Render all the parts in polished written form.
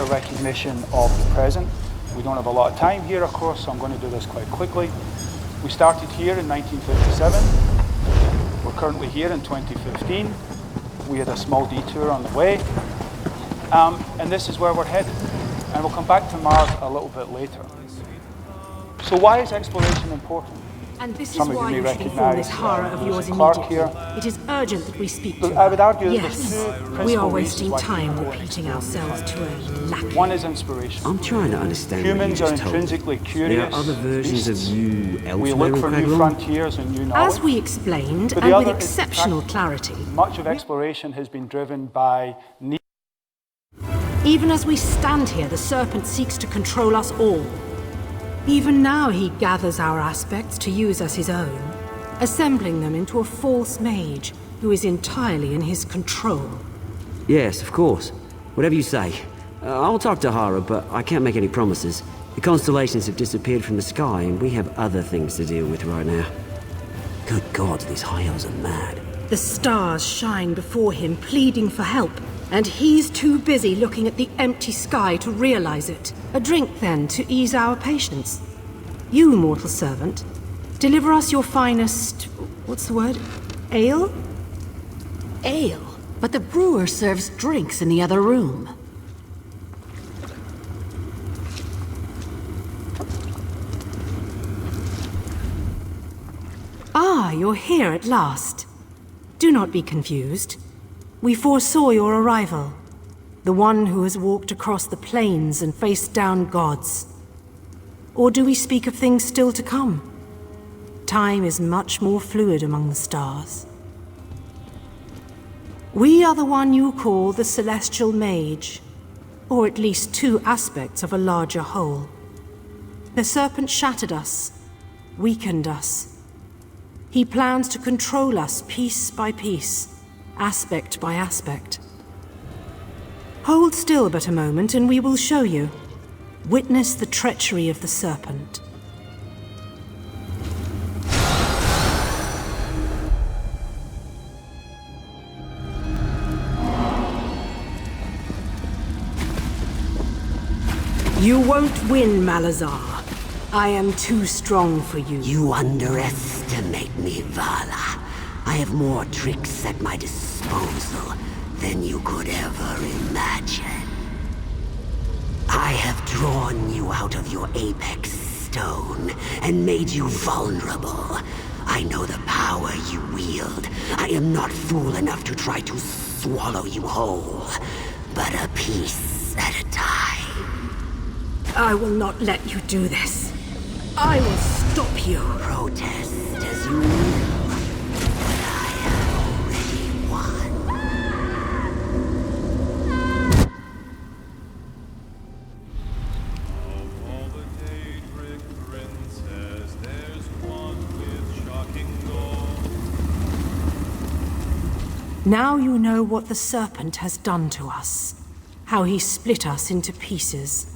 a recognition of the present. We don't have a lot of time here, of course, so I'm going to do this quite quickly. We started here in 1957. We're currently here in 2015. We had a small detour on the way. And this is where we're headed. And we'll come back to Mars a little bit later. So why is exploration important? And this Some is of why you may you should inform this recognize horror of yours Clark immediately. here. It is urgent that we speak But to I would argue that Yes, there's two principal we are reasons wasting why time people repeating explore. ourselves to a lackey. One is inspiration. I'm trying to understand Humans what are you just told me. intrinsically There curious. are other versions beasts. of you We elsewhere look in for new Craglorn? frontiers and new knowledge. As we explained, But and the with other is exceptional practical. clarity, Much of exploration has been driven by need. even as we stand here, the Serpent seeks to control us all. Even now he gathers our aspects to use as his own, assembling them into a false mage who is entirely in his control. Yes, of course. Whatever you say. I'll talk to Hara, but I can't make any promises. The constellations have disappeared from the sky, and we have other things to deal with right now. Good God, these Hyos are mad. The stars shine before him, pleading for help, and he's too busy looking at the empty sky to realize it. A drink, then, to ease our patience. You, mortal servant, deliver us your finest... what's the word? Ale? Ale, but the brewer serves drinks in the other room. Ah, you're here at last. Do not be confused. We foresaw your arrival. The one who has walked across the plains and faced down gods. Or do we speak of things still to come? Time is much more fluid among the stars. We are the one you call the Celestial Mage, or at least two aspects of a larger whole. The Serpent shattered us, weakened us. He plans to control us piece by piece, aspect by aspect. Hold still but a moment and we will show you. Witness the treachery of the Serpent. You won't win, Malazar. I am too strong for you. You underestimate me, Vala. I have more tricks at my disposal than you could ever imagine. I have drawn you out of your apex stone and made you vulnerable. I know the power you wield. I am not fool enough to try to swallow you whole, but a piece at a time. I will not let you do this. I will stop you. Protest as you will, but I have already won. Of all the Daedric princes, there's one with shocking gold. Now you know what the Serpent has done to us. How he split us into pieces.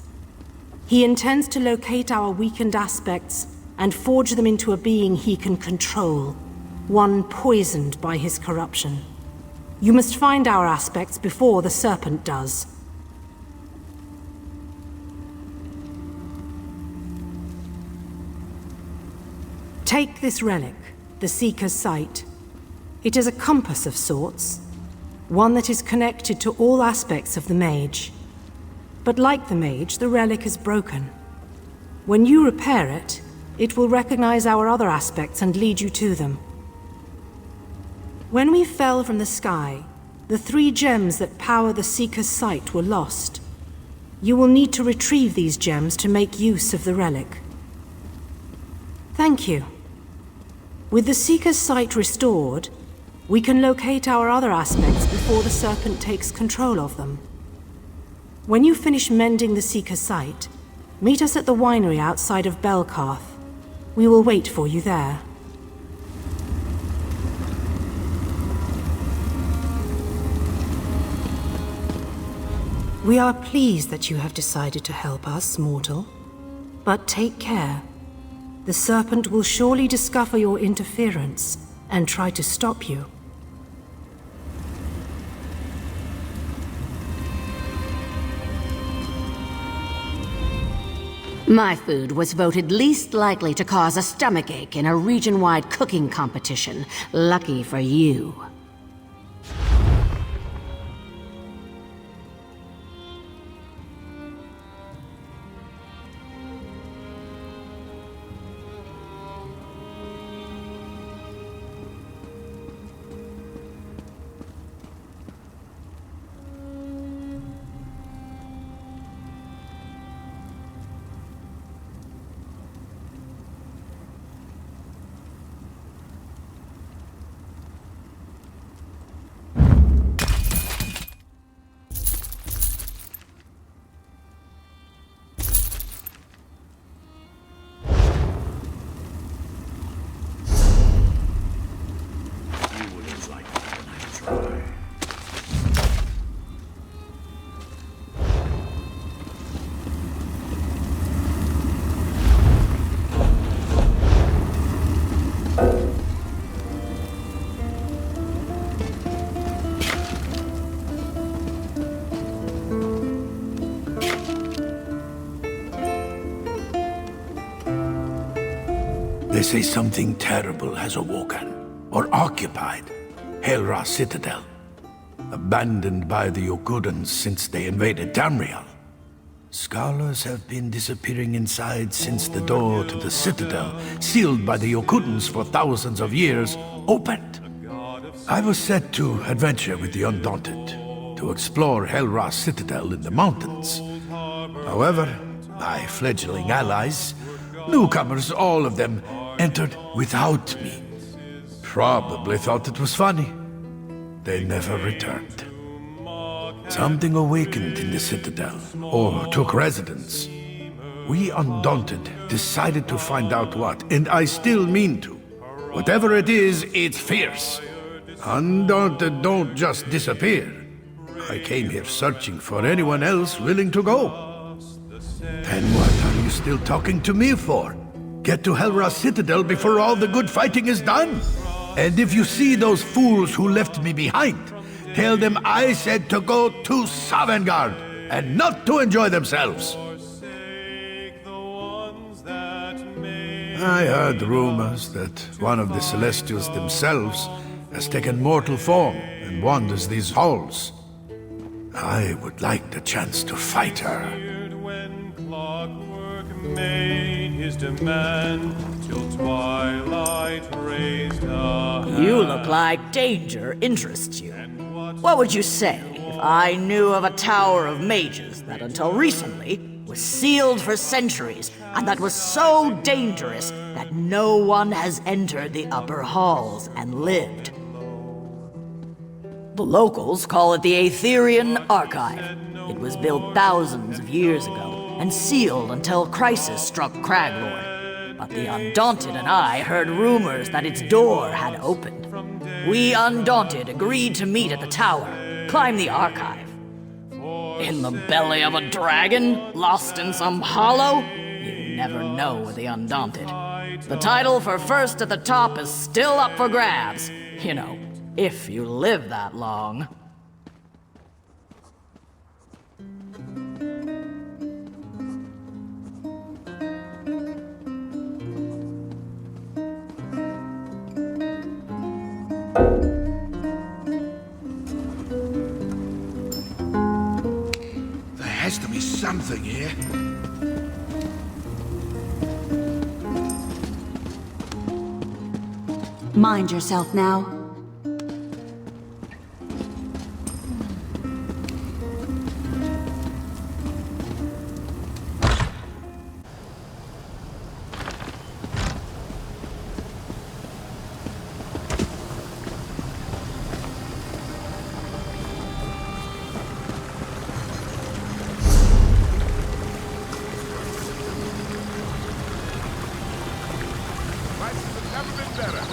He intends to locate our weakened aspects and forge them into a being he can control, one poisoned by his corruption. You must find our aspects before the Serpent does. Take this relic, the Seeker's Sight. It is a compass of sorts, one that is connected to all aspects of the mage. But like the mage, the relic is broken. When you repair it, it will recognize our other aspects and lead you to them. When we fell from the sky, the 3 gems that power the Seeker's Sight were lost. You will need to retrieve these gems to make use of the relic. Thank you. With the Seeker's Sight restored, we can locate our other aspects before the Serpent takes control of them. When you finish mending the Seeker's Sight, meet us at the winery outside of Belkarth. We will wait for you there. We are pleased that you have decided to help us, mortal. But take care. The Serpent will surely discover your interference and try to stop you. My food was voted least likely to cause a stomachache in a region-wide cooking competition. Lucky for you. They say something terrible has awoken, or occupied, Helra Citadel, abandoned by the Yokudans since they invaded Tamriel. Scholars have been disappearing inside since the door to the Citadel, sealed by the Yokudans for thousands of years, opened. I was set to adventure with the Undaunted, to explore Helra Citadel in the mountains. However, my fledgling allies, newcomers all of them, entered without me. Probably thought it was funny. They never returned. Something awakened in the Citadel, or took residence. We Undaunted decided to find out what, and I still mean to. Whatever it is, it's fierce. Undaunted don't just disappear. I came here searching for anyone else willing to go. Then what are you still talking to me for? Get to Helra Citadel before all the good fighting is done. And if you see those fools who left me behind, tell them I said to go to Sovngarde and not to enjoy themselves. I heard rumors that one of the Celestials themselves has taken mortal form and wanders these halls. I would like the chance to fight her. Made his demand till twilight raised a hand. You look like danger interests you. What would you say if I knew of a tower of mages that until recently was sealed for centuries and that was so dangerous that no one has entered the upper halls and lived? The locals call it the Aetherian Archive. It was built thousands of years ago and sealed until crisis struck Craglord. But the Undaunted and I heard rumors that its door had opened. We Undaunted agreed to meet at the tower, climb the archive. In the belly of a dragon, lost in some hollow? You never know with the Undaunted. The title for first at the top is still up for grabs. You know, if you live that long. There has to be something here. Mind yourself now. Prices have never been better.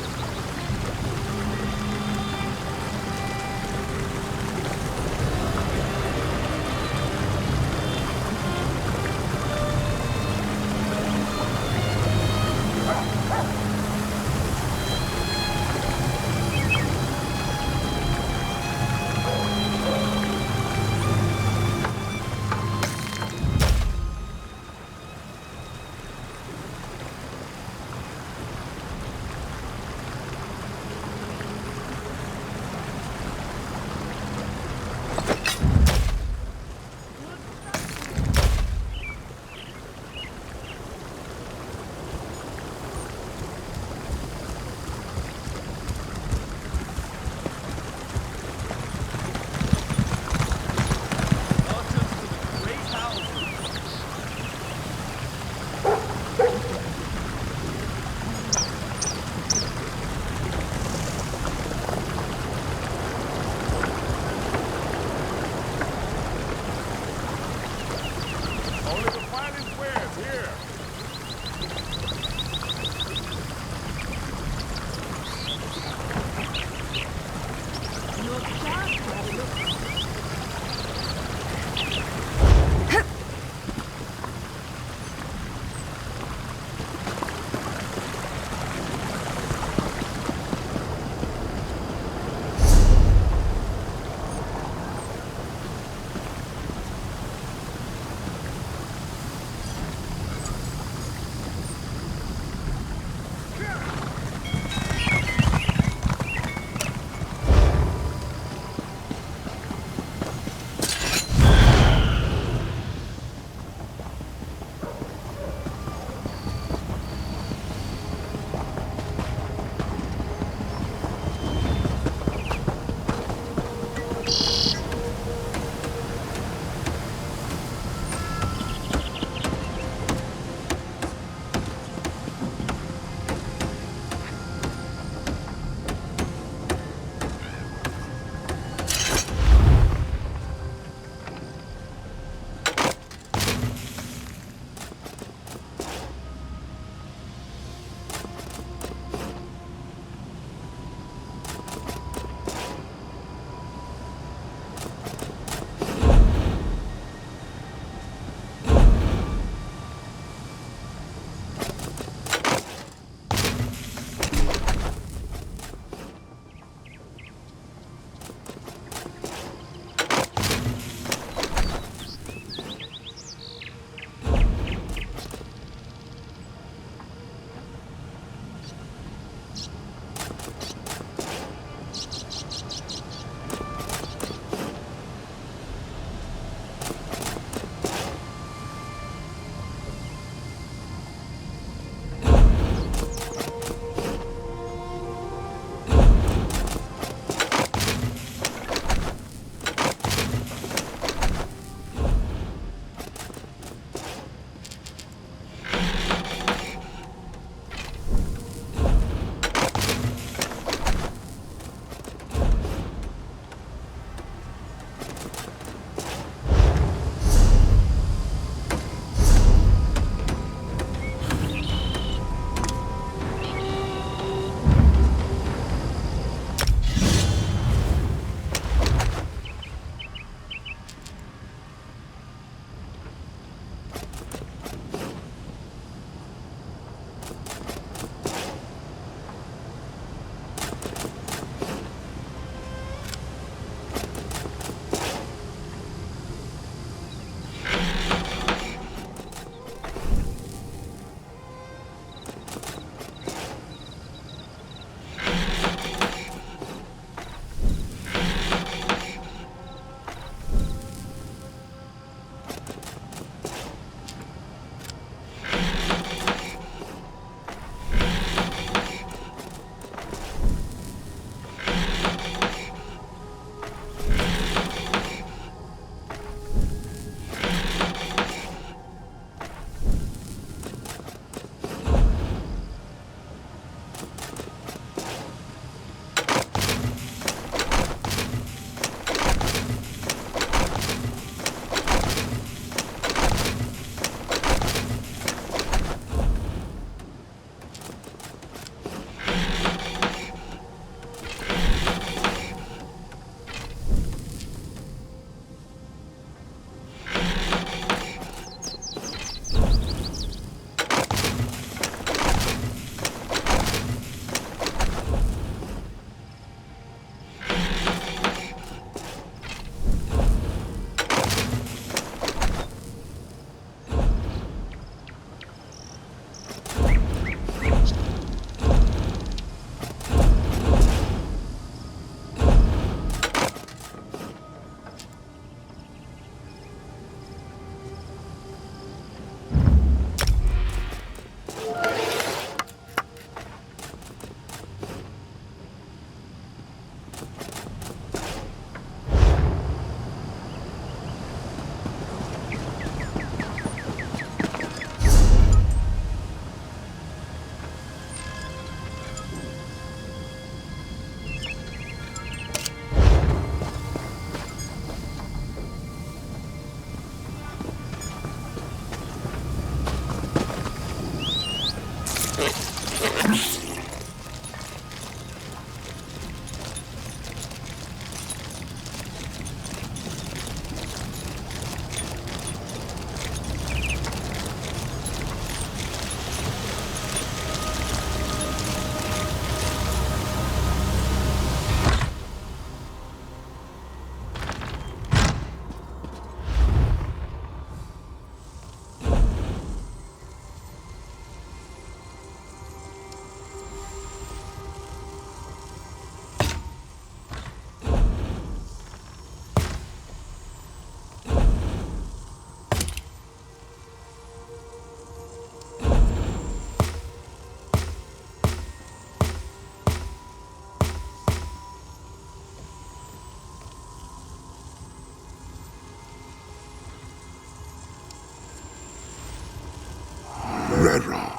Rera,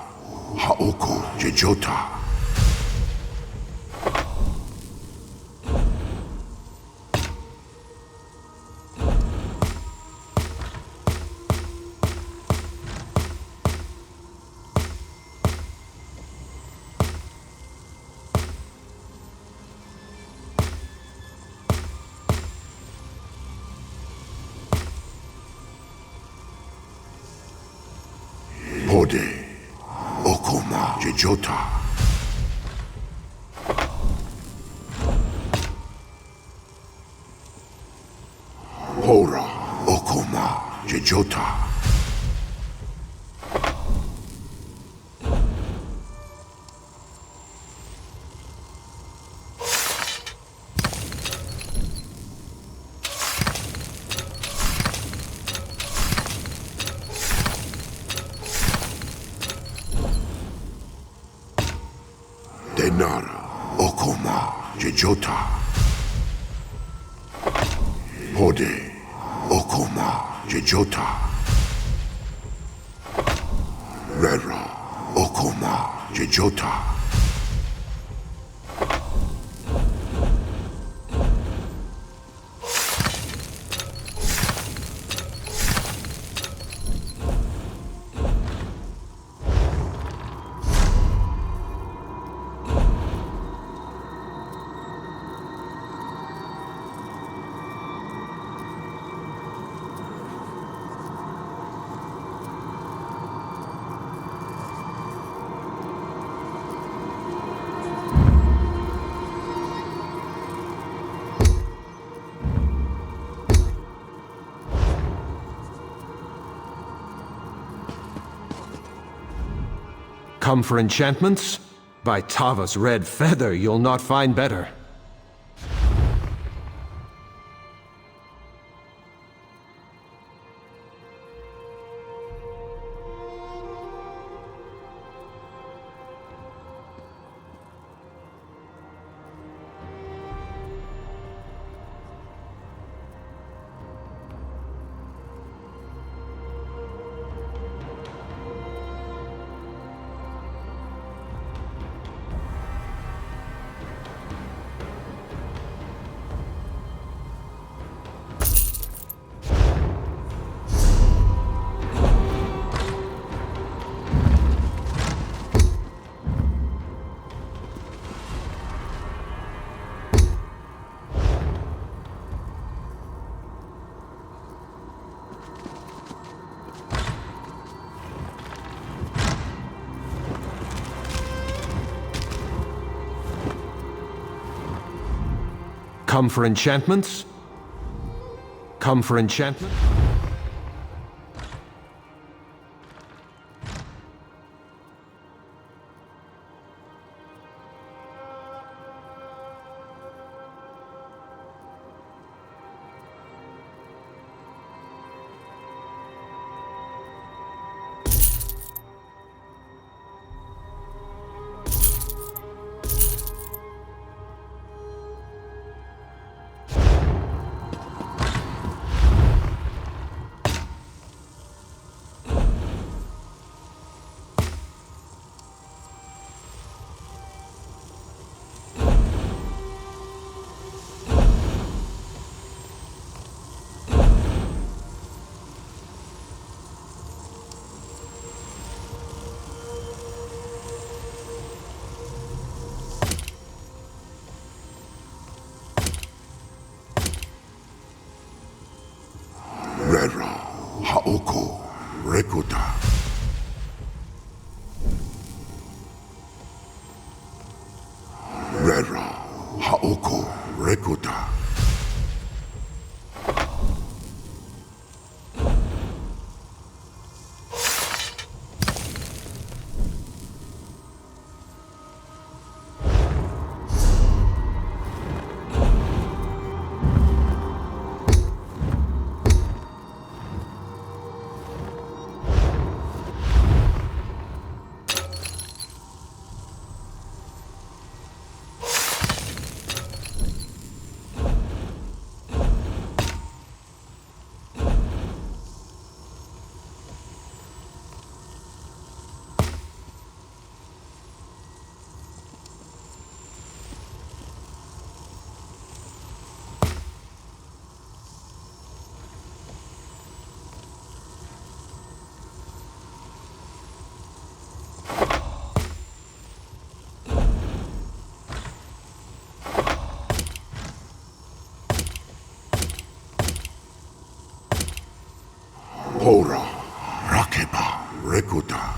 Haoko, Jejota. Pode, Okoma, Jejota. Hora, Okoma, Jejota. Denara, Okoma, Jejota. Hode, Okoma, Jejota. Rera, Okoma, Jejota. Come for enchantments? By Tava's red feather, you'll not find better. Come for enchantments? Come for enchantment? Rekuta. Rera, Haoko, Rekuta. Hora, Rakeba, Rekuta.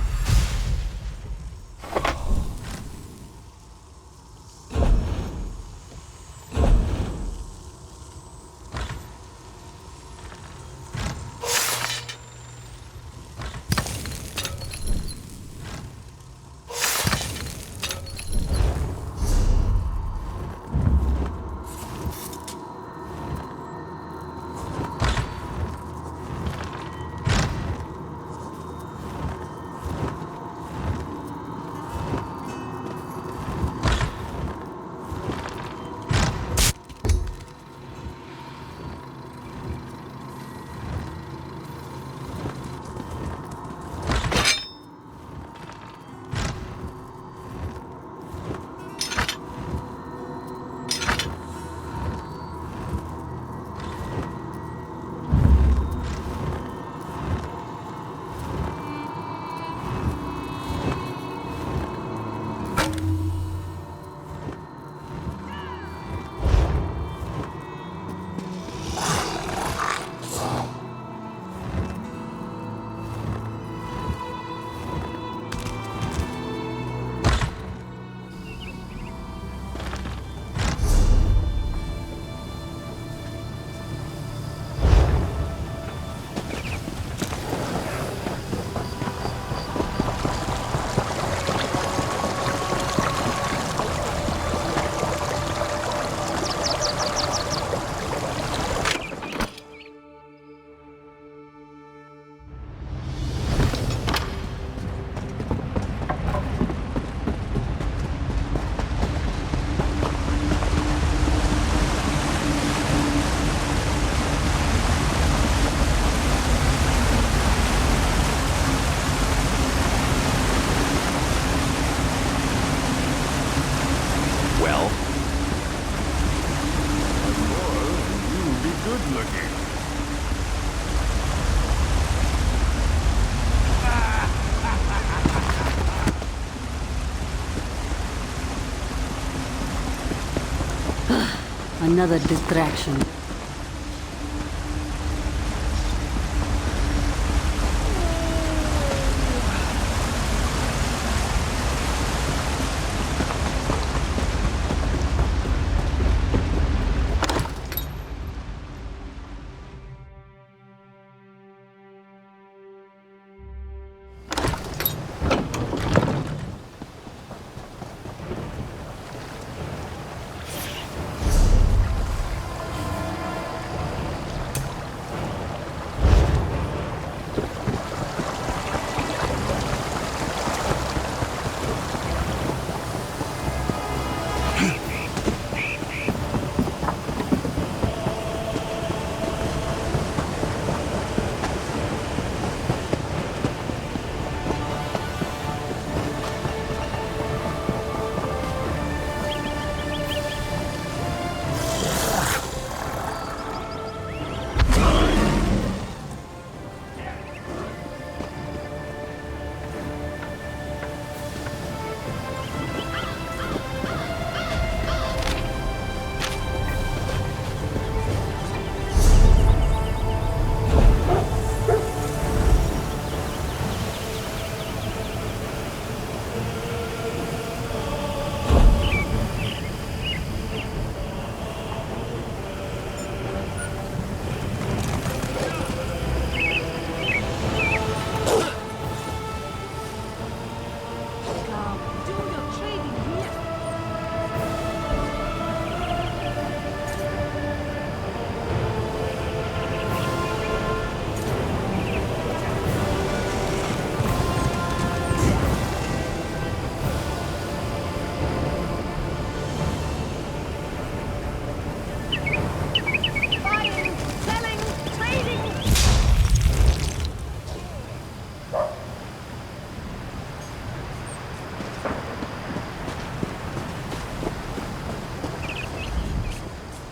Another distraction.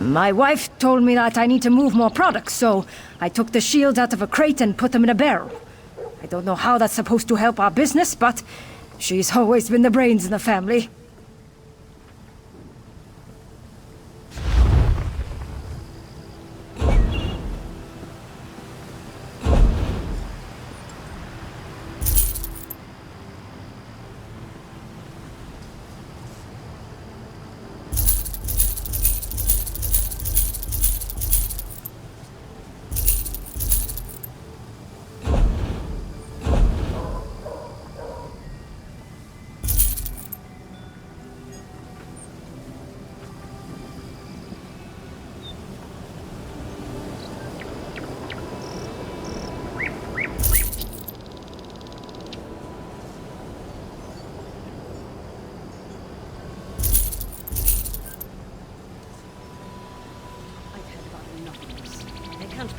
My wife told me that I need to move more products, so I took the shields out of a crate and put them in a barrel. I don't know how that's supposed to help our business, but she's always been the brains in the family.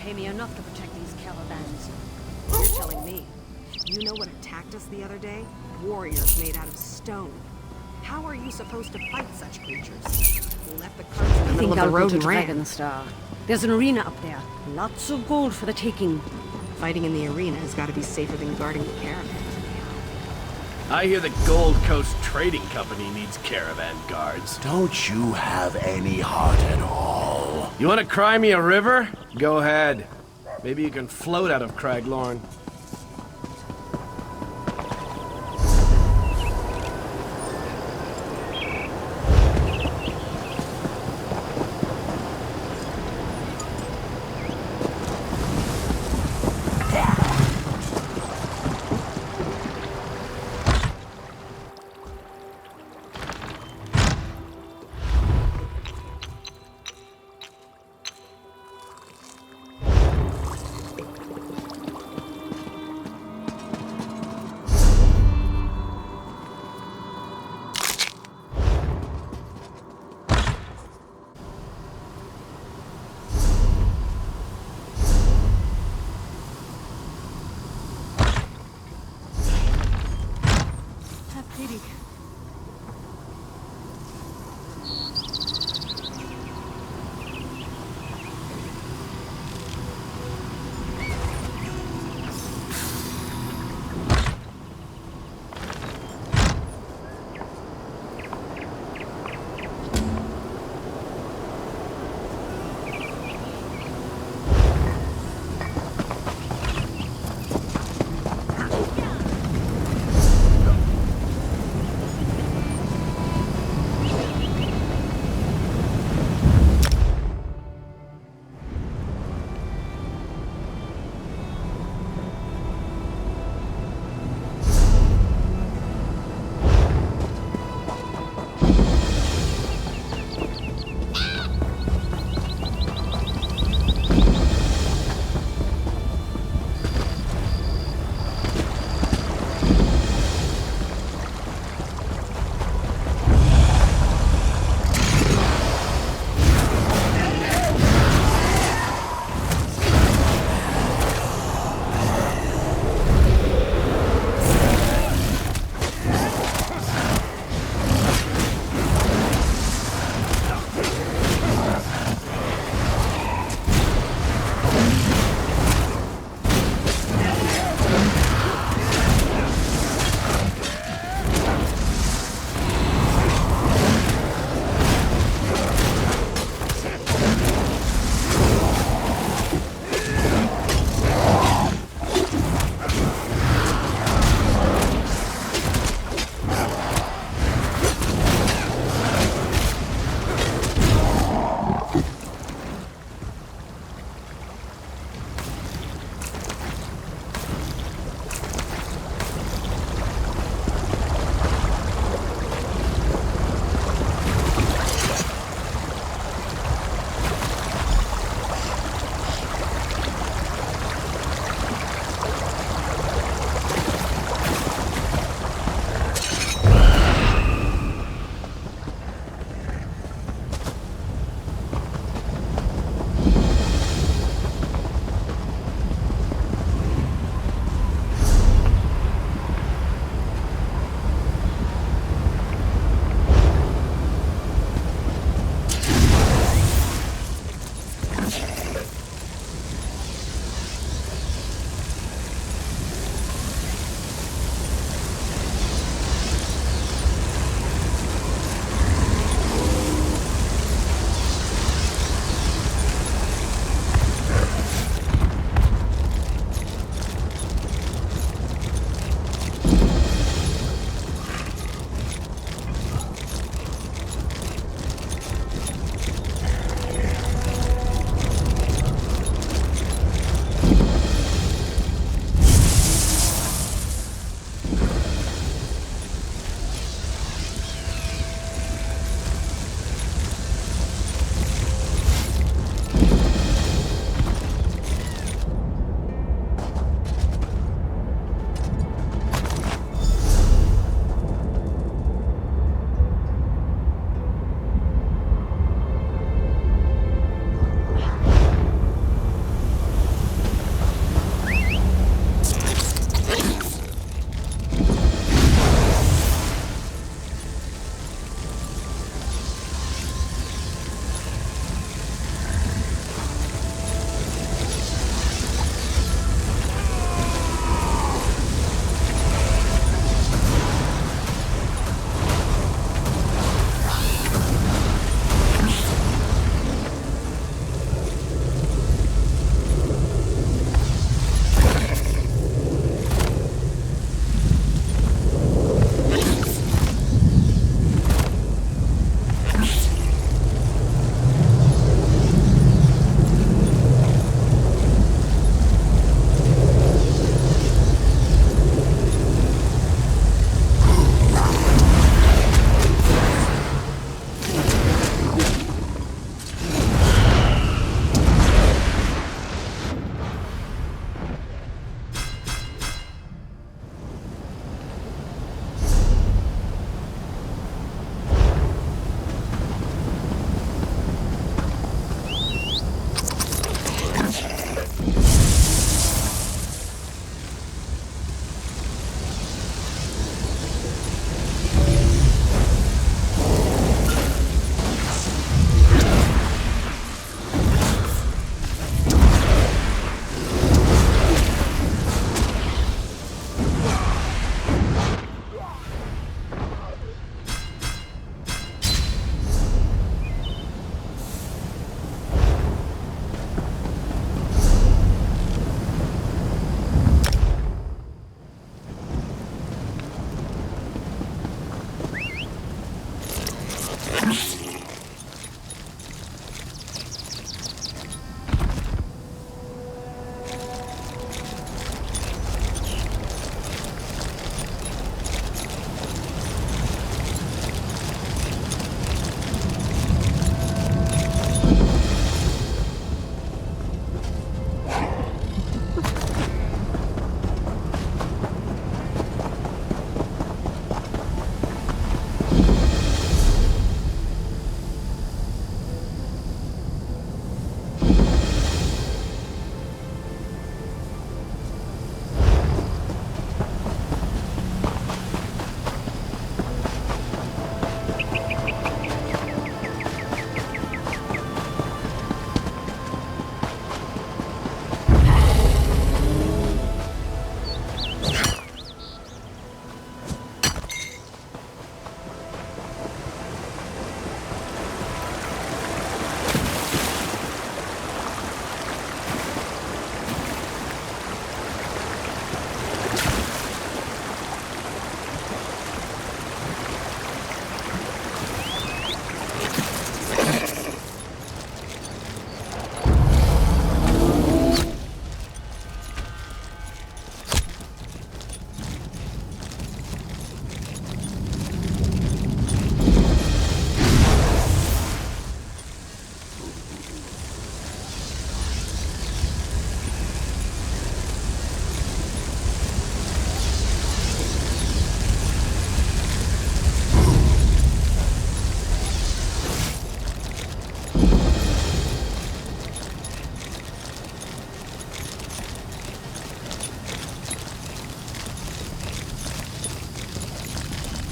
Pay me enough to protect these caravans. You're telling me. You know what attacked us the other day? Warriors made out of stone. How are you supposed to fight such creatures? We left the carts in the middle of the road and ran. There's an arena up there. Lots of gold for the taking. Fighting in the arena has got to be safer than guarding the caravan. I hear the Gold Coast Trading Company needs caravan guards. Don't you have any heart at all? You want to cry me a river? Go ahead. Maybe you can float out of Craglorn.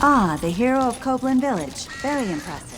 Ah, the hero of Copeland Village. Very impressive.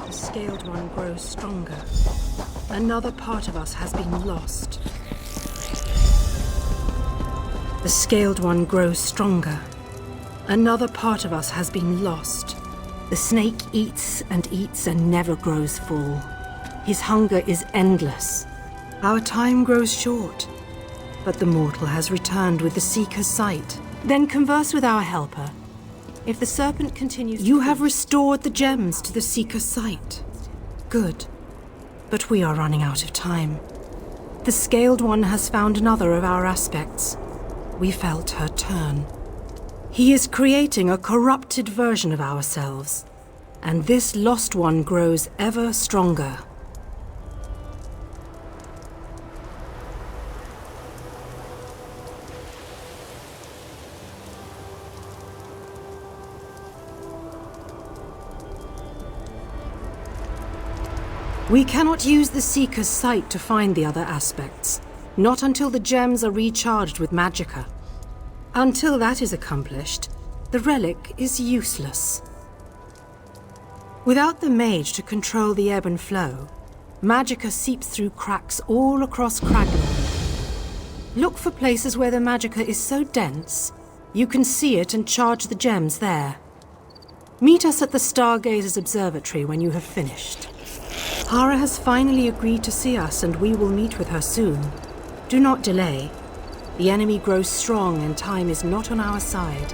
The Scaled One grows stronger. Another part of us has been lost. The Scaled One grows stronger. Another part of us has been lost. The snake eats and never grows full. His hunger is endless. Our time grows short. But the mortal has returned with the Seeker's sight. Then converse with our helper. If the serpent continues... You have restored the gems to the Seeker's sight. Good. But we are running out of time. The Scaled One has found another of our aspects. We felt her turn. He is creating a corrupted version of ourselves. And this lost one grows ever stronger. We cannot use the Seeker's sight to find the other aspects, not until the gems are recharged with magicka. Until that is accomplished, the relic is useless. Without the mage to control the ebb and flow, magicka seeps through cracks all across Craglorn. Look for places where the magicka is so dense, you can see it and charge the gems there. Meet us at the Stargazer's Observatory when you have finished. Hara has finally agreed to see us, and we will meet with her soon. Do not delay. The enemy grows strong, and time is not on our side.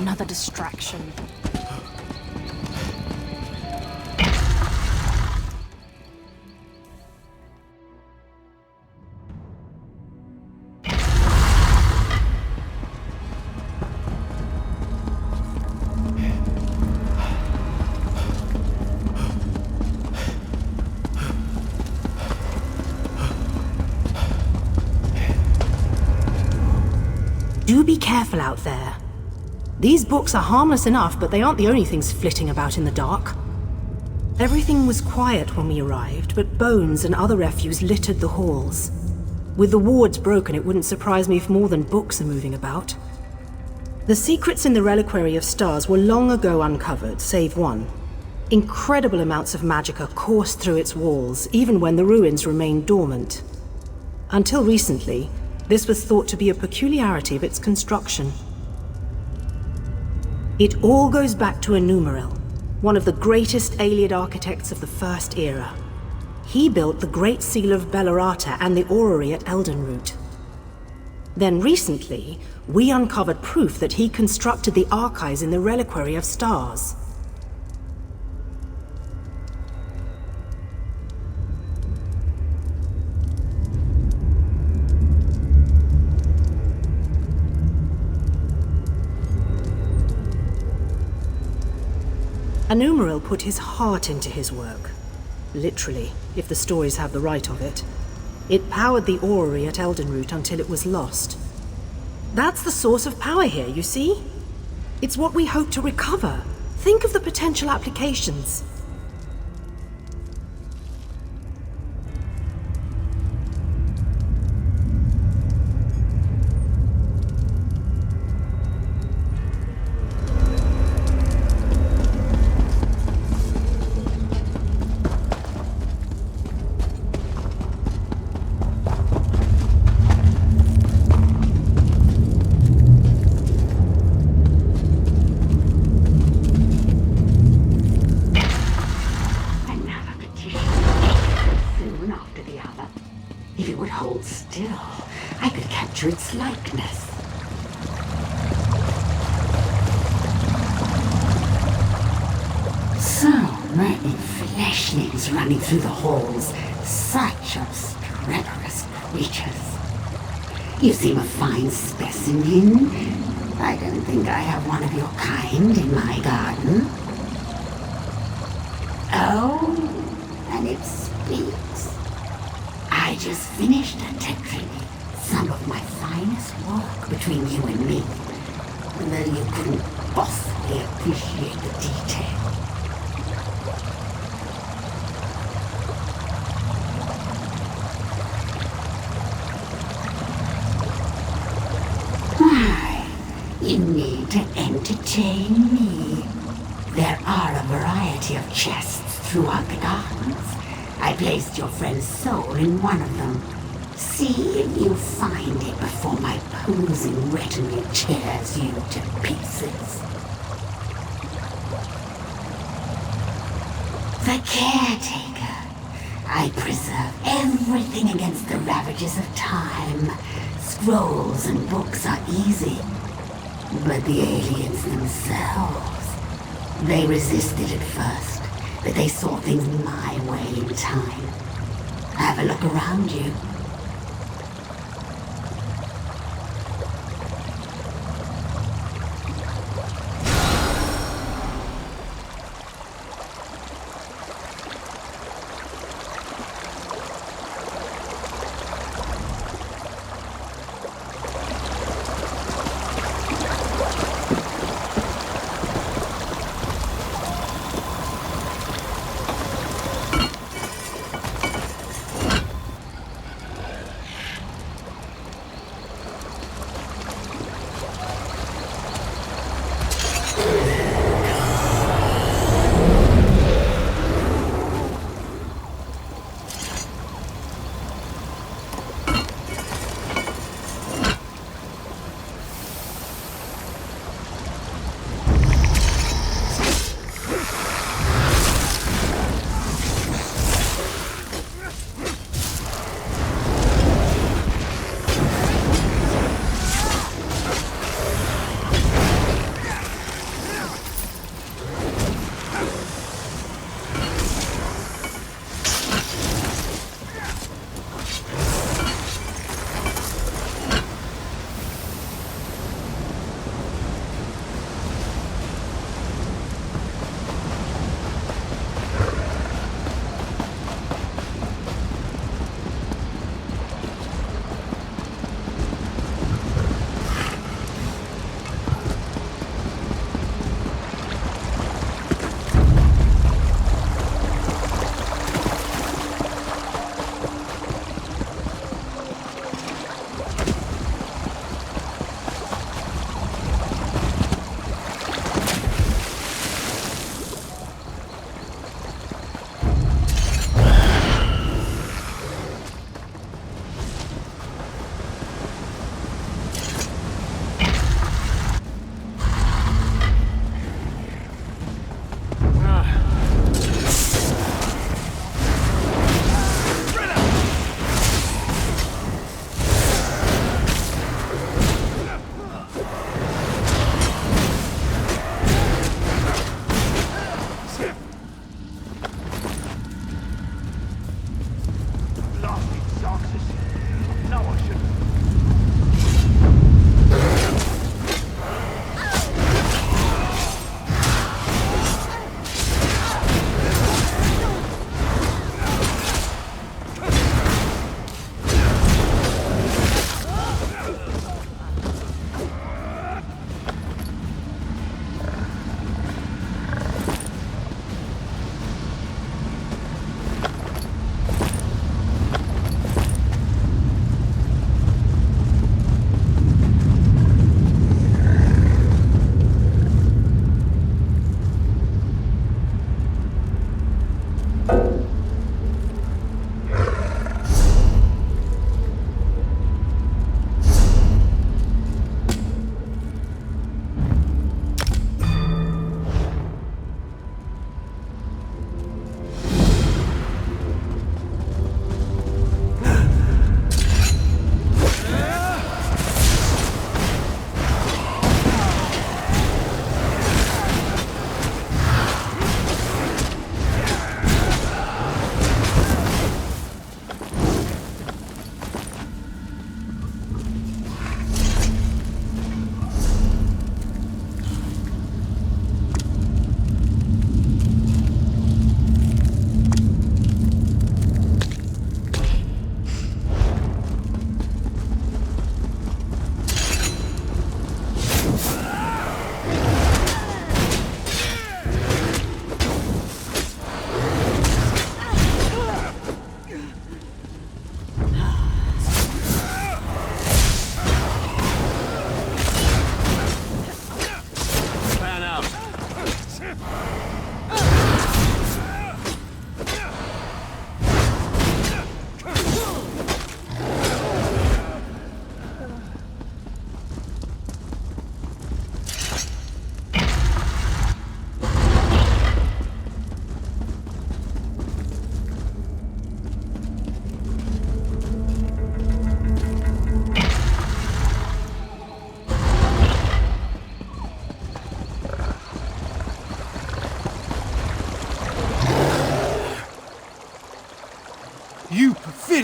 another distraction. Do be careful out there. These books are harmless enough, but they aren't the only things flitting about in the dark. Everything was quiet when we arrived, but bones and other refuse littered the halls. With the wards broken, it wouldn't surprise me if more than books are moving about. The secrets in the Reliquary of Stars were long ago uncovered, save one. Incredible amounts of magicka coursed through its walls, even when the ruins remained dormant. Until recently, this was thought to be a peculiarity of its construction. It all goes back to Enumeril, one of the greatest Ayleid architects of the First Era. He built the Great Seal of Bellerata and the orrery at Eldenroot. Then recently, we uncovered proof that he constructed the archives in the Reliquary of Stars. Enumeril put his heart into his work. Literally, if the stories have the right of it. It powered the orrery at Eldenroot until it was lost. That's the source of power here, you see? It's what we hope to recover. Think of the potential applications. Its likeness. So many fleshlings running through the halls, such obstreperous creatures. You seem a fine specimen. I don't think I have one of your kind in my garden. Oh, and it speaks. I just finished a tetriny. Some of my finest work between you and me, though you couldn't possibly appreciate the detail. Why, you need to entertain me. There are a variety of chests throughout the gardens. I placed your friend's soul in one of them. See if you find it before my posing retinue tears you to pieces. The caretaker. I preserve everything against the ravages of time. Scrolls and books are easy. But the aliens themselves, they resisted at first, but they saw things my way in time. Have a look around you.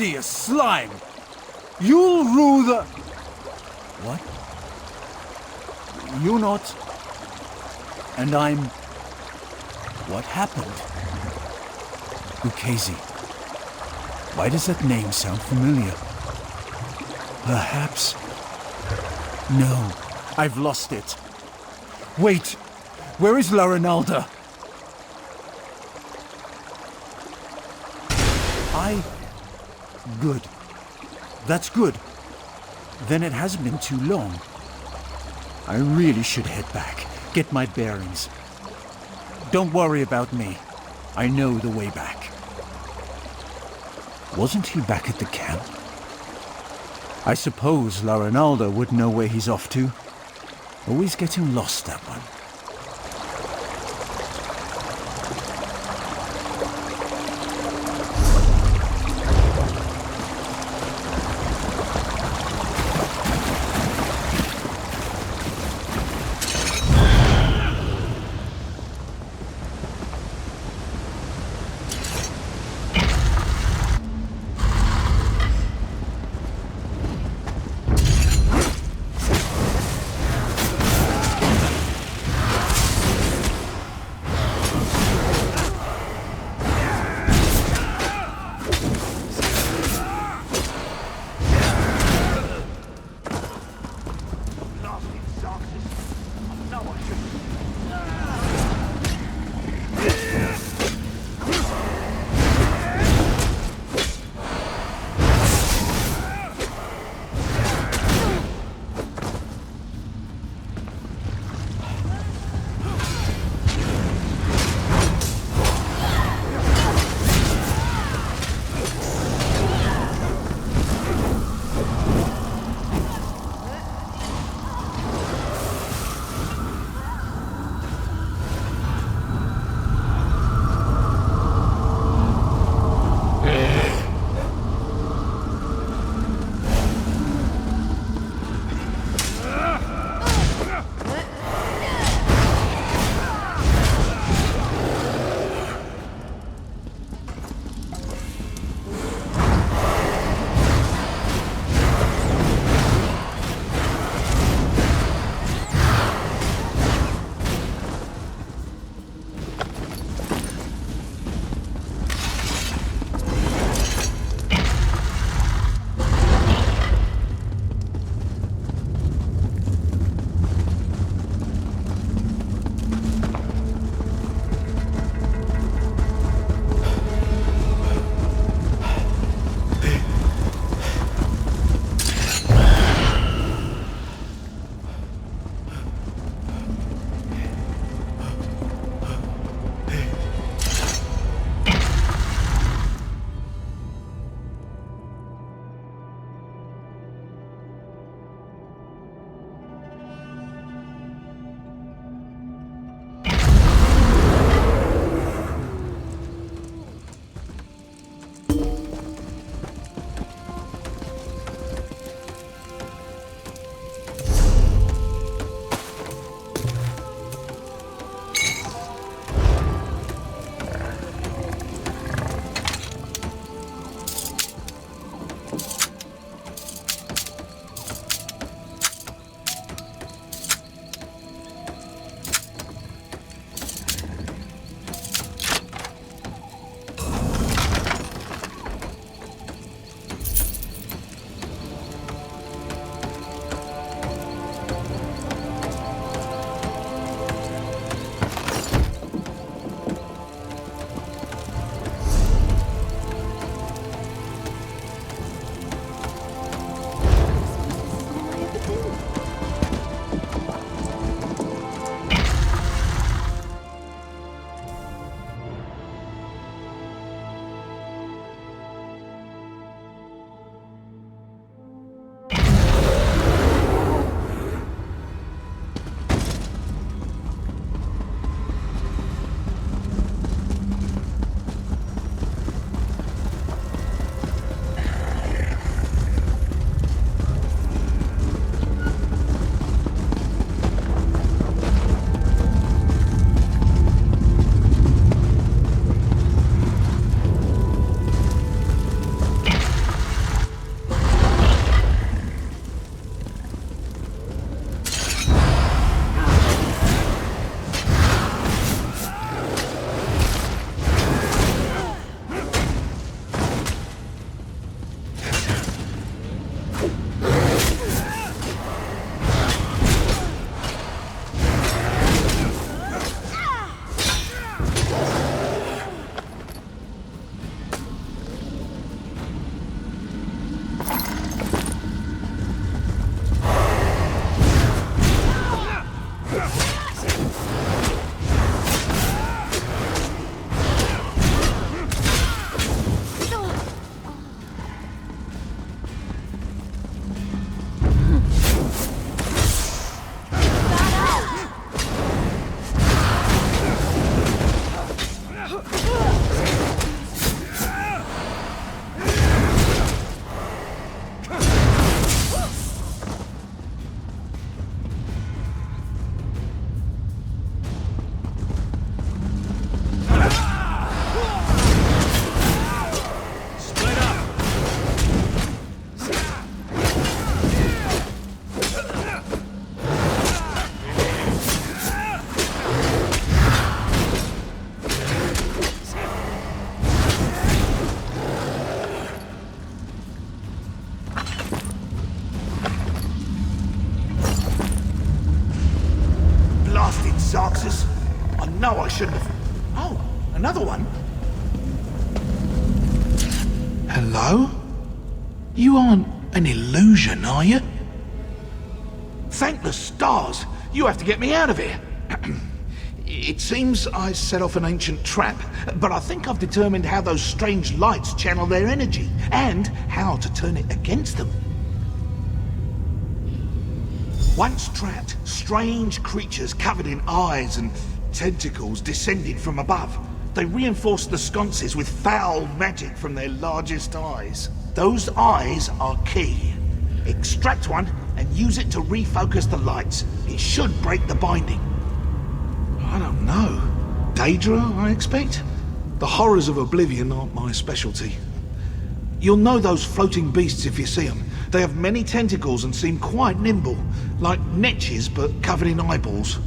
hideous slime! You'll rue the... What? You're not... And I'm... What happened? Ukezi. Why does that name sound familiar? Perhaps... No, I've lost it. Wait! Where is La Ronalda? Good. That's good. Then it hasn't been too long. I really should head back, get my bearings. Don't worry about me. I know the way back. Wasn't he back at the camp? I suppose La Ronalda would know where he's off to. Always getting lost, that one. Xarxes. I know I shouldn't have... Oh, another one? Hello? You aren't an illusion, are you? Thank the stars! You have to get me out of here! It seems I set off an ancient trap, but I think I've determined how those strange lights channel their energy, and how to turn it against them. Once trapped, strange creatures covered in eyes and tentacles descended from above. They reinforced the sconces with foul magic from their largest eyes. Those eyes are key. Extract one and use it to refocus the lights. It should break the binding. I don't know. Daedra, I expect? The horrors of Oblivion aren't my specialty. You'll know those floating beasts if you see them. They have many tentacles and seem quite nimble, like netches but covered in eyeballs.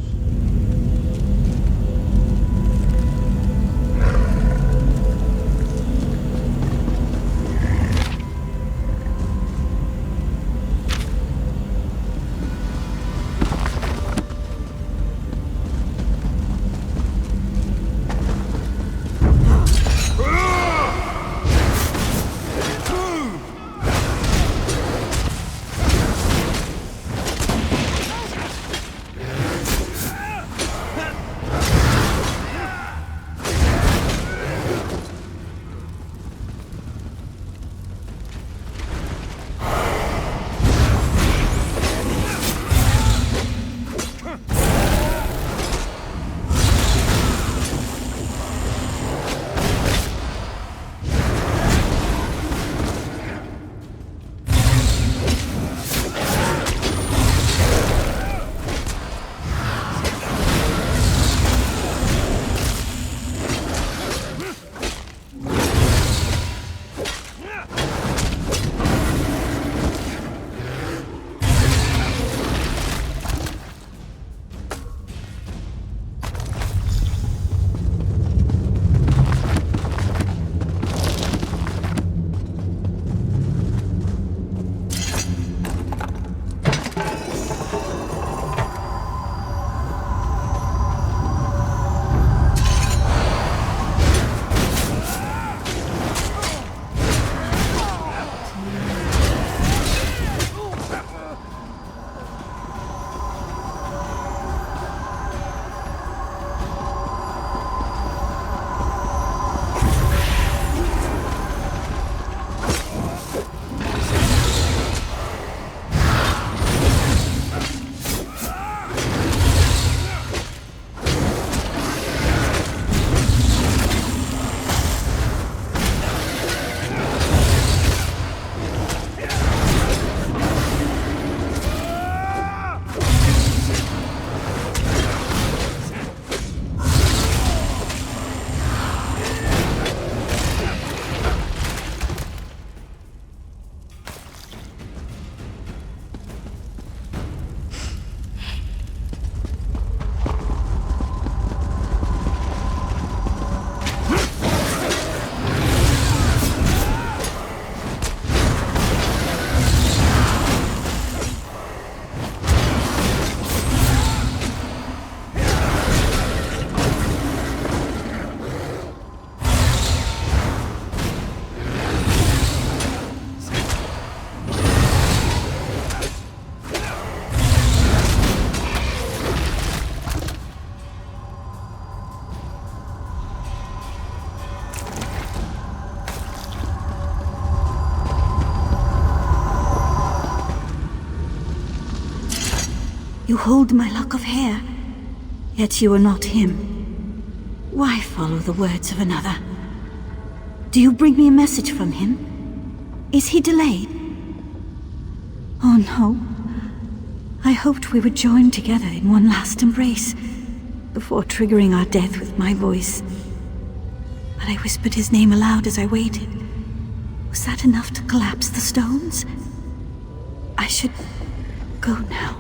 You hold my lock of hair, yet you are not him. Why follow the words of another? Do you bring me a message from him? Is he delayed? Oh no. I hoped we would join together in one last embrace, before triggering our death with my voice. But I whispered his name aloud as I waited. Was that enough to collapse the stones? I should go now.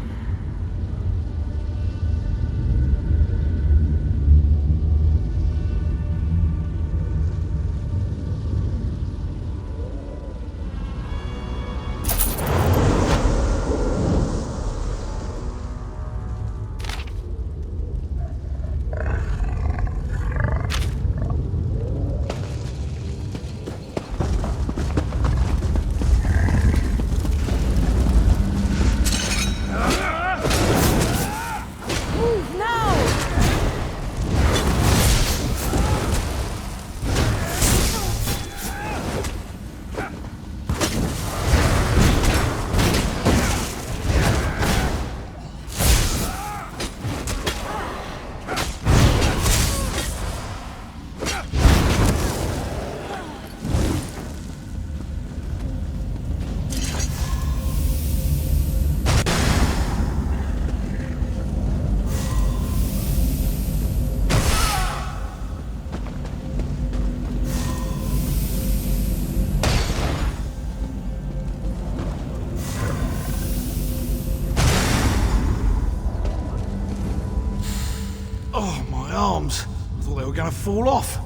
arms. I thought they were going to fall off.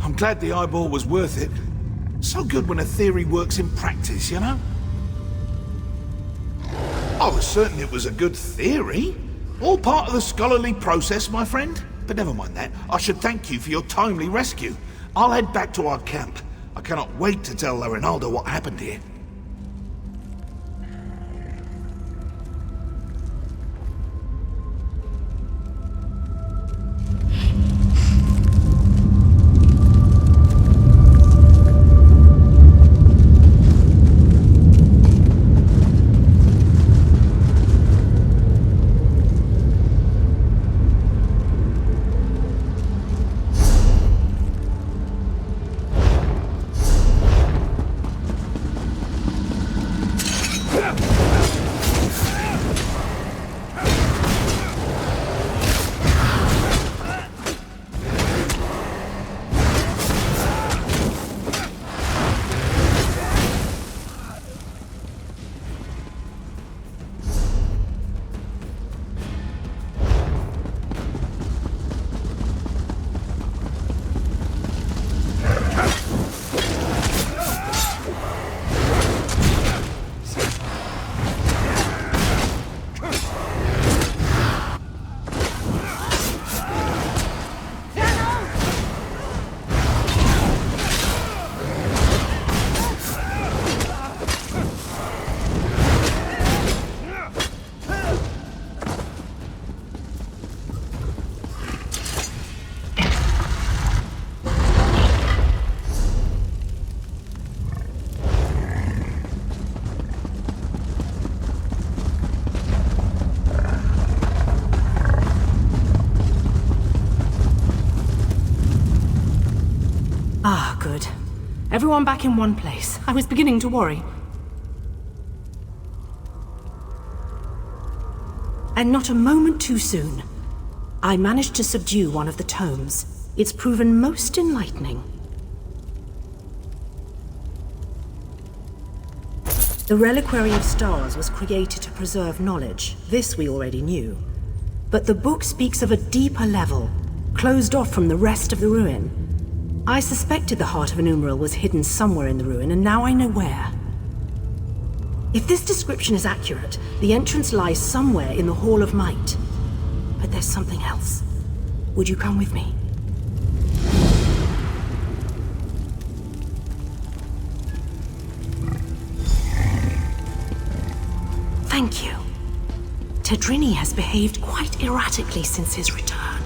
I'm glad the eyeball was worth it. So good when a theory works in practice, you know? I was certain it was a good theory. All part of the scholarly process, my friend. But never mind that. I should thank you for your timely rescue. I'll head back to our camp. I cannot wait to tell Rinaldo what happened here. Ah, good. Everyone back in one place. I was beginning to worry. And not a moment too soon. I managed to subdue one of the tomes. It's proven most enlightening. The Reliquary of Stars was created to preserve knowledge. This we already knew. But the book speaks of a deeper level, closed off from the rest of the ruin. I suspected the Heart of an Umbral was hidden somewhere in the ruin, and now I know where. If this description is accurate, the entrance lies somewhere in the Hall of Might. But there's something else. Would you come with me? Thank you. Tedrini has behaved quite erratically since his return.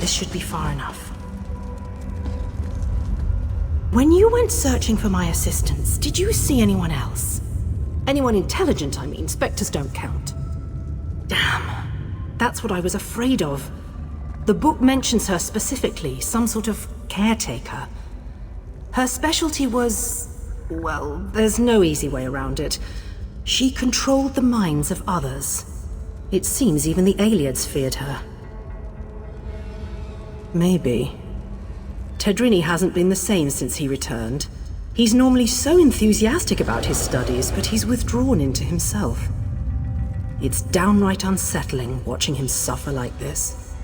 This should be far enough. When you went searching for my assistance, did you see anyone else? Anyone intelligent, I mean. Spectres don't count. Damn. That's what I was afraid of. The book mentions her specifically, some sort of caretaker. Her specialty was... well, there's no easy way around it. She controlled the minds of others. It seems even the Aliads feared her. Maybe. Tedrini hasn't been the same since he returned. He's normally so enthusiastic about his studies, but he's withdrawn into himself. It's downright unsettling watching him suffer like this.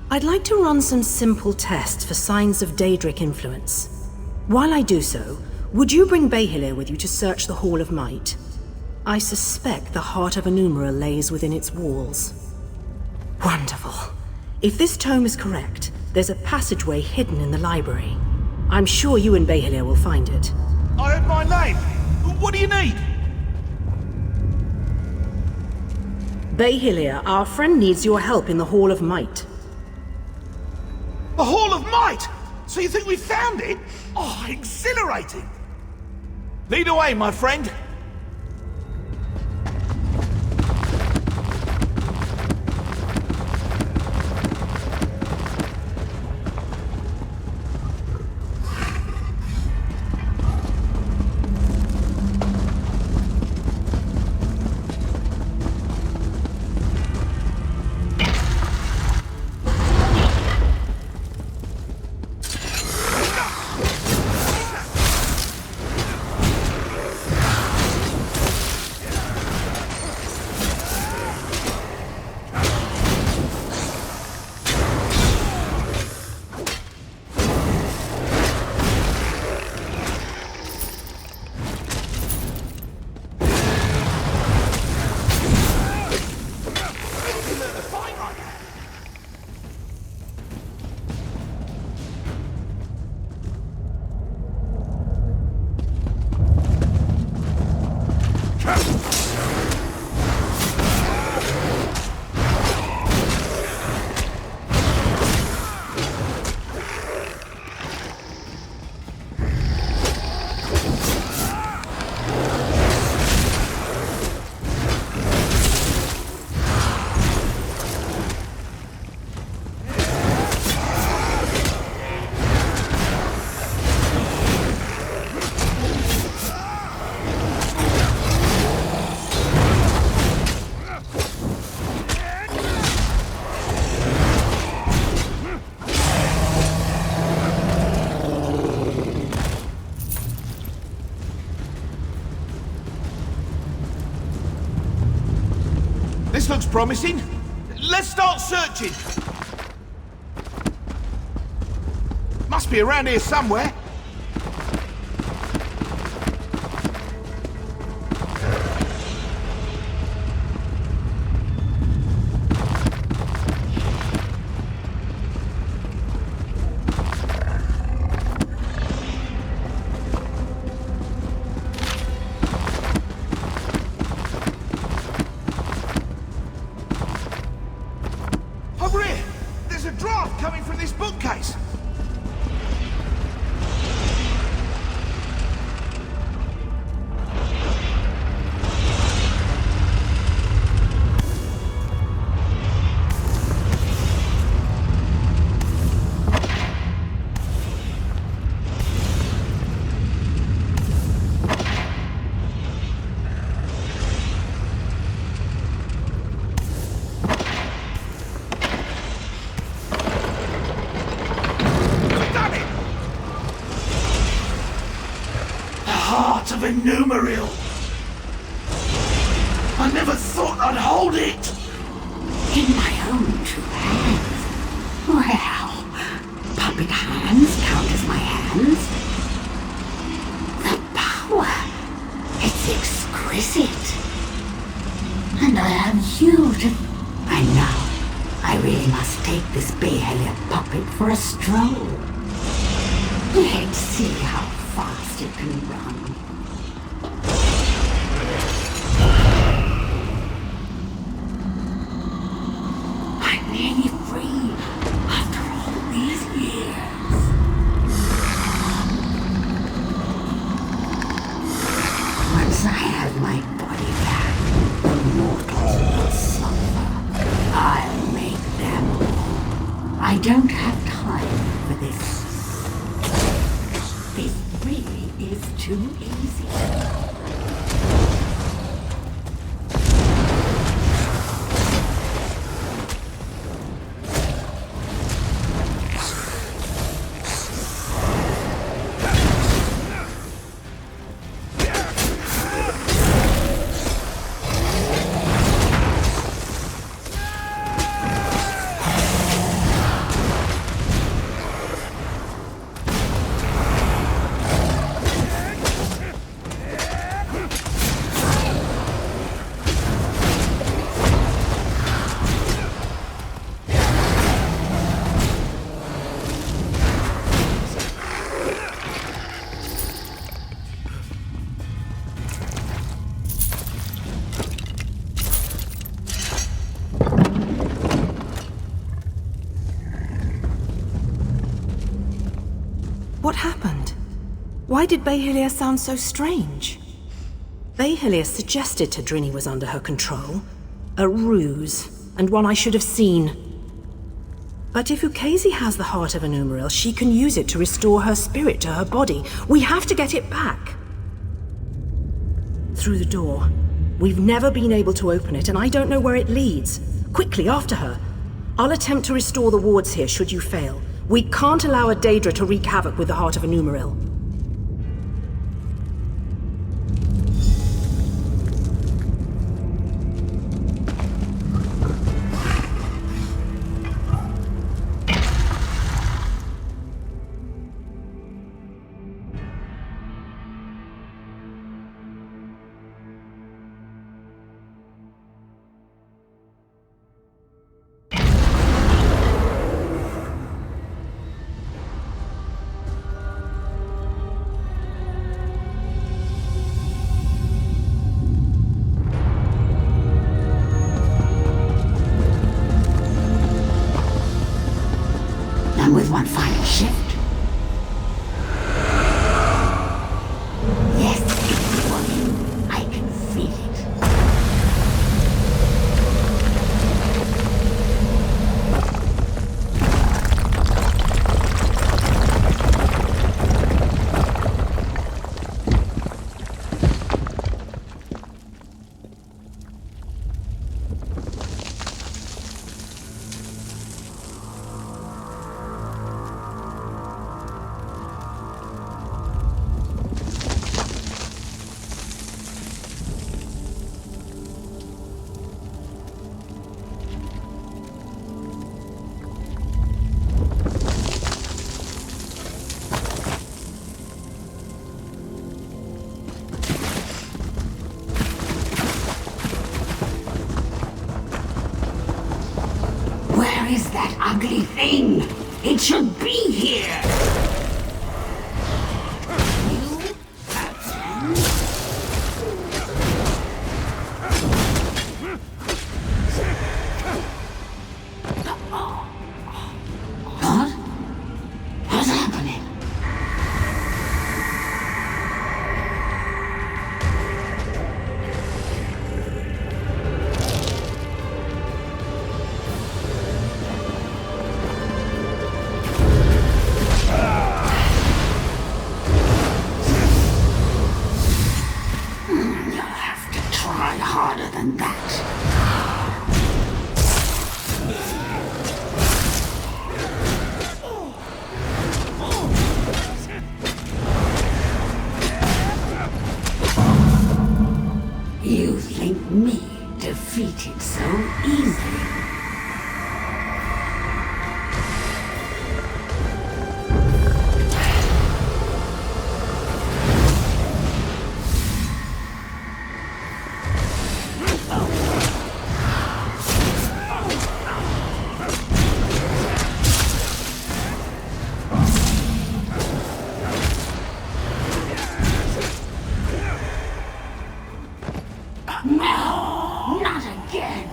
I'd like to run some simple tests for signs of Daedric influence. While I do so, would you bring Behilir with you to search the Hall of Might? I suspect the Heart of an Umbral lays within its walls. Wonderful. If this tome is correct, there's a passageway hidden in the library. I'm sure you and Behilir will find it. I heard my name. What do you need? Behilir, our friend needs your help in the Hall of Might. The Hall of Might? So you think we found it? Oh, exhilarating! Lead away, my friend. This looks promising. Let's start searching. Must be around here somewhere. Over here! There's a draft coming from this bookcase! Heart of a numeral. I never thought I'd hold it. In my own two hands. Well, puppet hands count as my hands. The power. It's exquisite. And I have you to... And now, I really must take this Behelia puppet for a stroll. Let's see how fast it can run. I'm nearly free after all these years. Once I have my body back, the mortals will suffer. I'll make them all. I don't have time for this. This really is too easy. What happened? Why did Behelia sound so strange? Behelia suggested Tadrini was under her control. A ruse, and one I should have seen. But if Ukezi has the heart of a numeral, she can use it to restore her spirit to her body. We have to get it back. Through the door. We've never been able to open it, and I don't know where it leads. Quickly, after her. I'll attempt to restore the wards here, should you fail. We can't allow a Daedra to wreak havoc with the heart of a numeral. thing. It should be here. What? What's happening? You'll have to try harder than that. You think me defeated so easily? No, not again.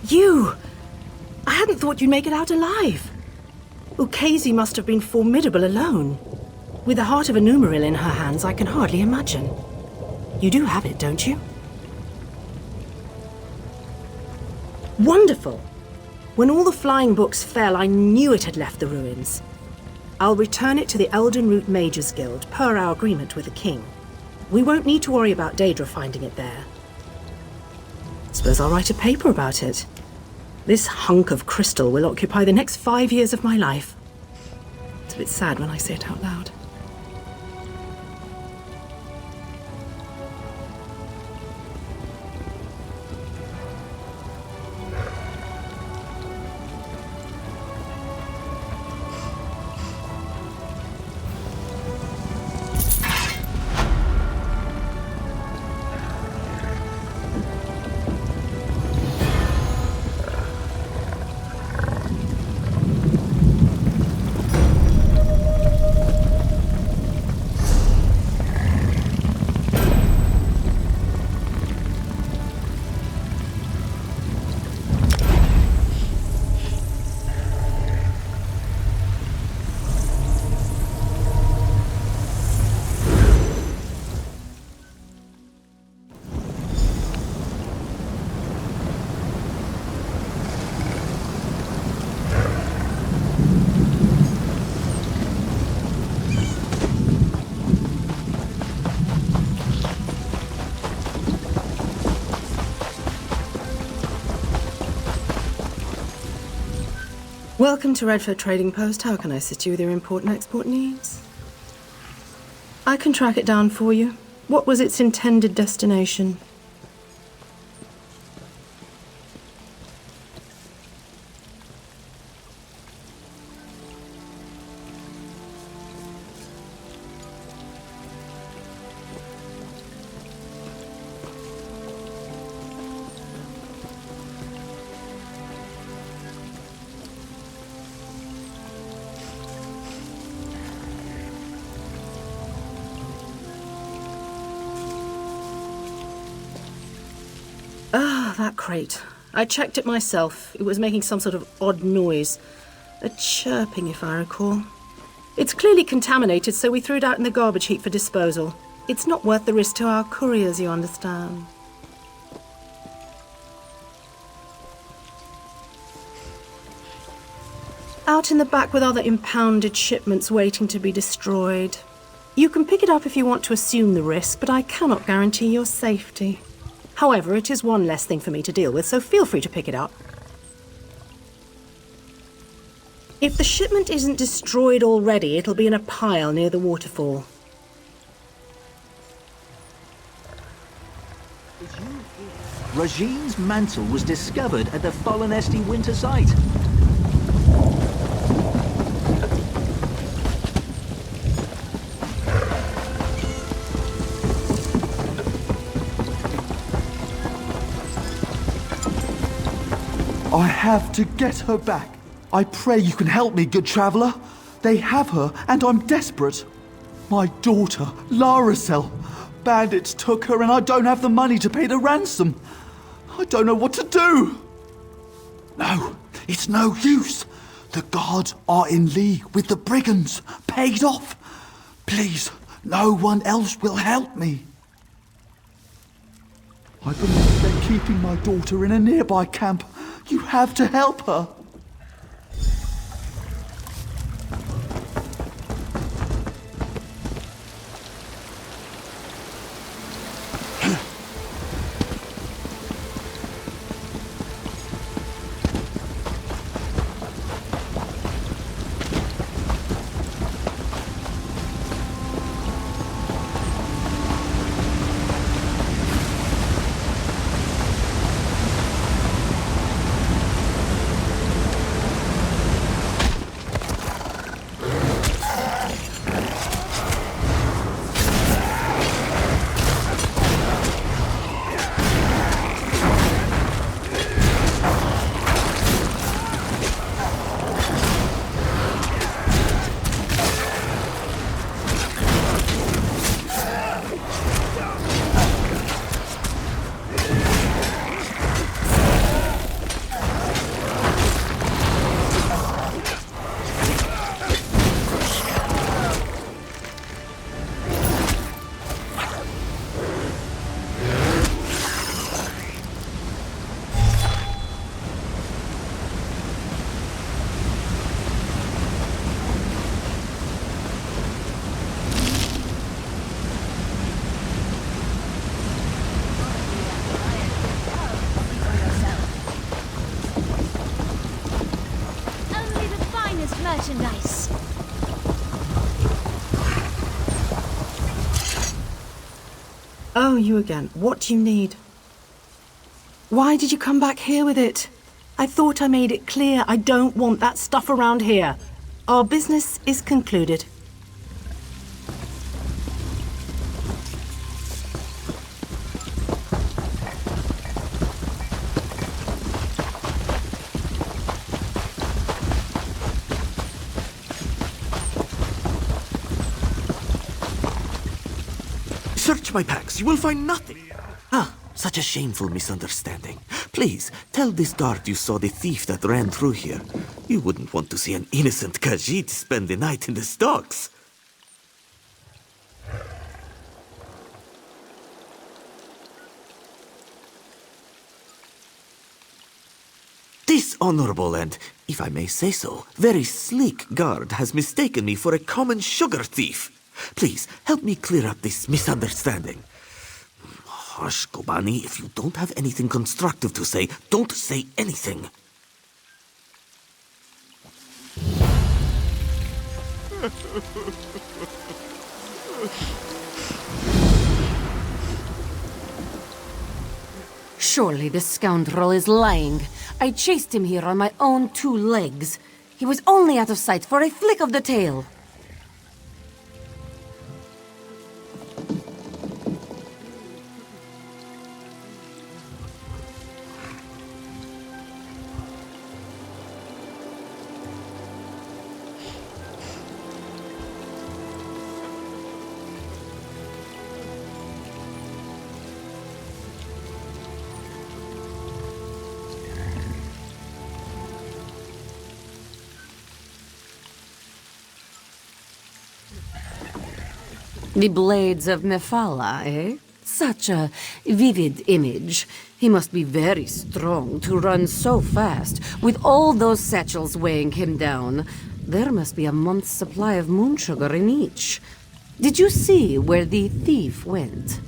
You! I hadn't thought you'd make it out alive. Ukezi must have been formidable alone. With the heart of a numeral in her hands, I can hardly imagine. You do have it, don't you? Wonderful! When all the flying books fell, I knew it had left the ruins. I'll return it to the Elden Root Mages Guild, per our agreement with the king. We won't need to worry about Daedra finding it there. Suppose I'll write a paper about it. This hunk of crystal will occupy the next 5 years of my life. It's a bit sad when I say it out loud. Welcome to Redford Trading Post. How can I assist you with your import and export needs? I can track it down for you. What was its intended destination? that crate. I checked it myself. It was making some sort of odd noise. A chirping, if I recall. It's clearly contaminated, so we threw it out in the garbage heap for disposal. It's not worth the risk to our couriers, you understand. Out in the back with other impounded shipments waiting to be destroyed. You can pick it up if you want to assume the risk, but I cannot guarantee your safety. However, it is one less thing for me to deal with, so feel free to pick it up. If the shipment isn't destroyed already, it'll be in a pile near the waterfall. Regine's mantle was discovered at the Fallen Esti winter site. I have to get her back. I pray you can help me, good traveler. They have her, and I'm desperate. My daughter, Laracel. Bandits took her, and I don't have the money to pay the ransom. I don't know what to do. No, it's no use. The guards are in league with the brigands, paid off. Please, no one else will help me. I believe they're keeping my daughter in a nearby camp. You have to help her. Merchandise. Oh, you again. What do you need? Why did you come back here with it? I thought I made it clear I don't want that stuff around here. Our business is concluded. Search my packs. You will find nothing. Ah, such a shameful misunderstanding. Please, tell this guard you saw the thief that ran through here. You wouldn't want to see an innocent Khajiit spend the night in the stocks. This honorable and, if I may say so, very sleek guard has mistaken me for a common sugar thief. Please, help me clear up this misunderstanding. Hush, Kobani, if you don't have anything constructive to say, don't say anything. Surely this scoundrel is lying. I chased him here on my own 2 legs. He was only out of sight for a flick of the tail. The blades of Mephala, eh? Such a vivid image. He must be very strong to run so fast, with all those satchels weighing him down. There must be a month's supply of moon sugar in each. Did you see where the thief went?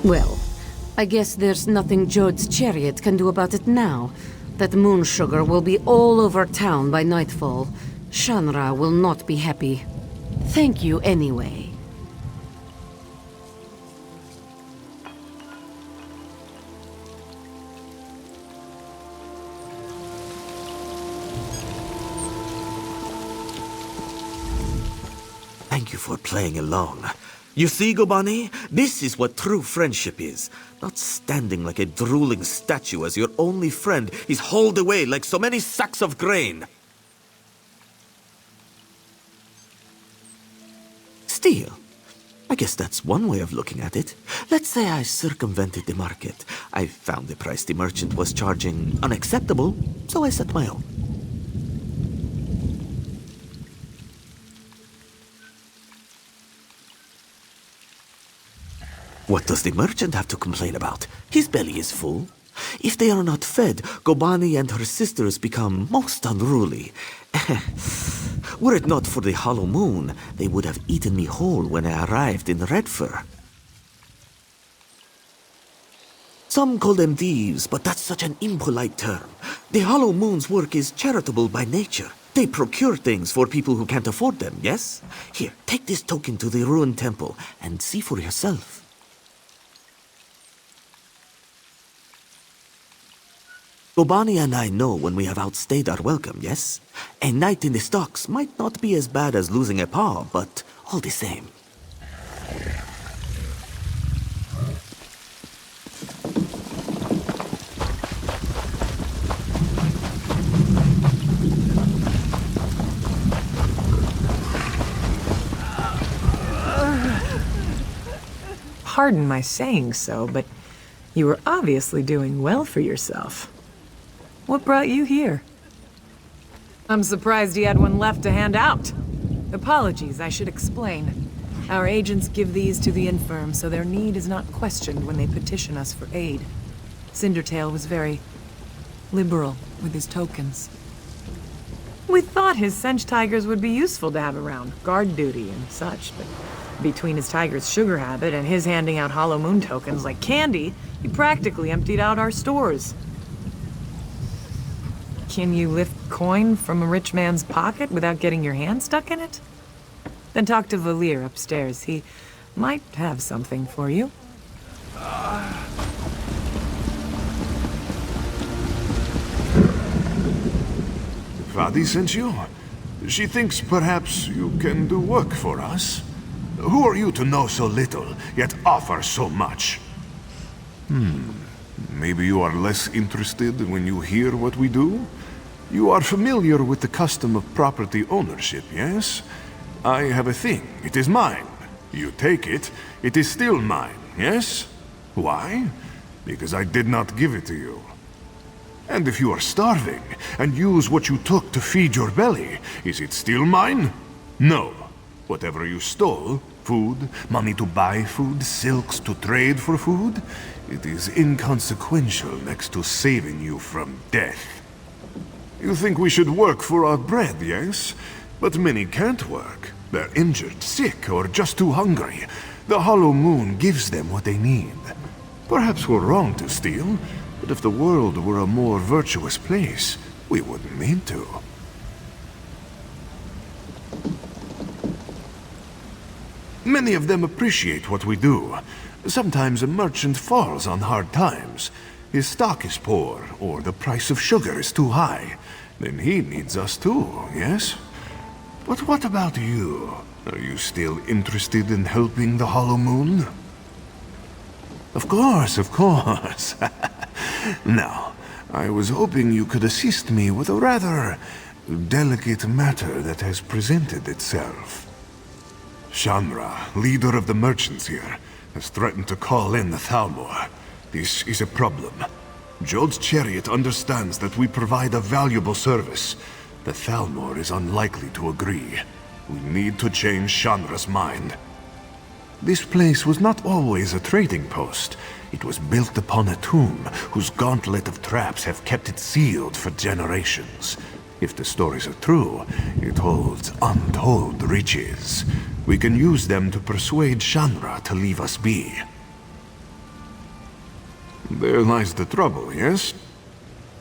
Well, I guess there's nothing Jode's chariot can do about it now. That moon sugar will be all over town by nightfall. Shanra will not be happy. Thank you anyway. Thank you for playing along. You see, Gobani? This is what true friendship is. Not standing like a drooling statue as your only friend is hauled away like so many sacks of grain. Still, I guess that's one way of looking at it. Let's say I circumvented the market. I found the price the merchant was charging unacceptable, so I set my own. What does the merchant have to complain about? His belly is full. If they are not fed, Gobani and her sisters become most unruly. Were it not for the hollow moon, they would have eaten me whole when I arrived in Redfur. Some call them thieves, but that's such an impolite term. The hollow moon's work is charitable by nature. They procure things for people who can't afford them, yes? Here, take this token to the ruined temple and see for yourself. Gobani and I know when we have outstayed our welcome, yes? A night in the stocks might not be as bad as losing a paw, but all the same. Pardon my saying so, but you were obviously doing well for yourself. What brought you here? I'm surprised he had one left to hand out. Apologies, I should explain. Our agents give these to the infirm, so their need is not questioned when they petition us for aid. Cindertail was very liberal with his tokens. We thought his Sench tigers would be useful to have around, guard duty and such, but between his tiger's sugar habit and his handing out hollow moon tokens like candy, he practically emptied out our stores. Can you lift coin from a rich man's pocket without getting your hand stuck in it? Then talk to Valir upstairs. He might have something for you. Vadi sent you? She thinks perhaps you can do work for us? Who are you to know so little, yet offer so much? Maybe you are less interested when you hear what we do? You are familiar with the custom of property ownership, yes? I have a thing. It is mine. You take it, it is still mine, yes? Why? Because I did not give it to you. And if you are starving, and use what you took to feed your belly, is it still mine? No. Whatever you stole, food, money to buy food, silks to trade for food, it is inconsequential next to saving you from death. You think we should work for our bread, yes? But many can't work. They're injured, sick, or just too hungry. The Hollow Moon gives them what they need. Perhaps we're wrong to steal, but if the world were a more virtuous place, we wouldn't need to. Many of them appreciate what we do. Sometimes a merchant falls on hard times. His stock is poor, or the price of sugar is too high. Then he needs us too, yes? But what about you? Are you still interested in helping the Hollow Moon? Of course, of course. Now, I was hoping you could assist me with a rather delicate matter that has presented itself. Shanra, leader of the merchants here, has threatened to call in the Thalmor. This is a problem. Jode's chariot understands that we provide a valuable service. The Thalmor is unlikely to agree. We need to change Shanra's mind. This place was not always a trading post. It was built upon a tomb whose gauntlet of traps have kept it sealed for generations. If the stories are true, it holds untold riches. We can use them to persuade Shanra to leave us be. There lies the trouble, yes?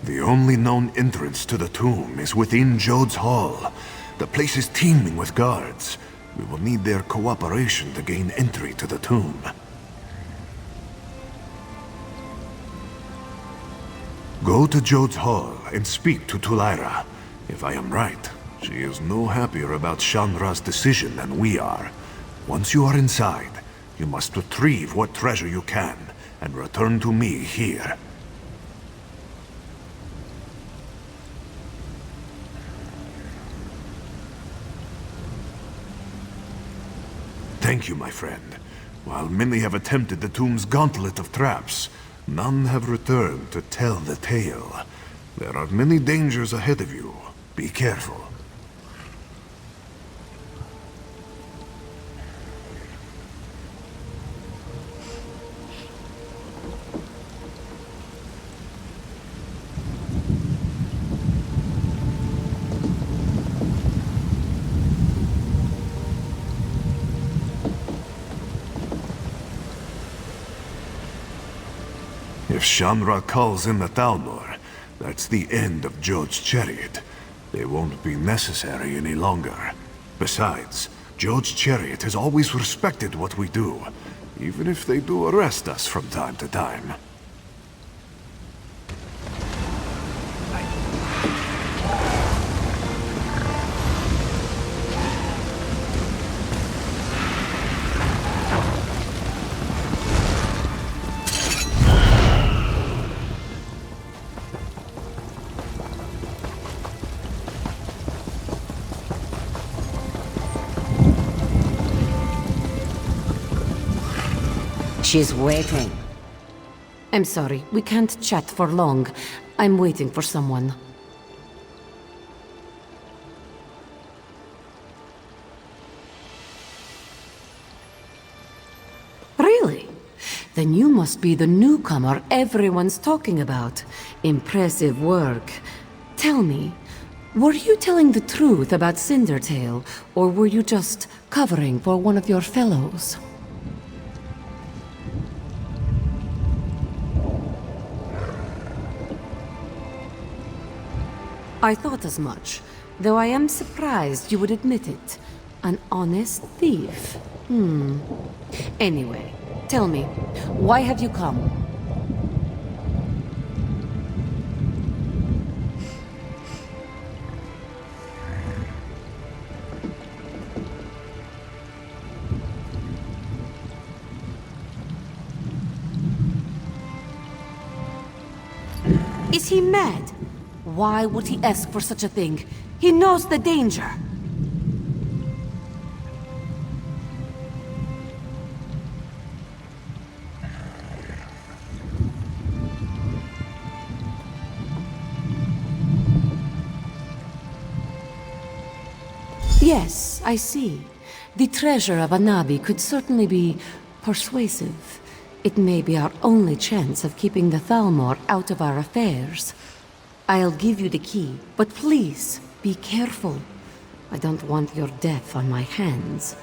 The only known entrance to the tomb is within Jode's Hall. The place is teeming with guards. We will need their cooperation to gain entry to the tomb. Go to Jode's Hall and speak to Tulaira. If I am right, she is no happier about Shanra's decision than we are. Once you are inside, you must retrieve what treasure you can and return to me here. Thank you, my friend. While many have attempted the tomb's gauntlet of traps, none have returned to tell the tale. There are many dangers ahead of you. Be careful. If Shanra calls in the Thalmor, that's the end of Jode's chariot. They won't be necessary any longer. Besides, Jode's chariot has always respected what we do, even if they do arrest us from time to time. She's waiting. I'm sorry, we can't chat for long. I'm waiting for someone. Really? Then you must be the newcomer everyone's talking about. Impressive work. Tell me, were you telling the truth about Cindertail, or were you just covering for one of your fellows? I thought as much, though I am surprised you would admit it. An honest thief. Anyway, tell me, why have you come? Is he mad? Why would he ask for such a thing? He knows the danger. Yes, I see. The treasure of Anabi could certainly be persuasive. It may be our only chance of keeping the Thalmor out of our affairs. I'll give you the key, but please, be careful. I don't want your death on my hands.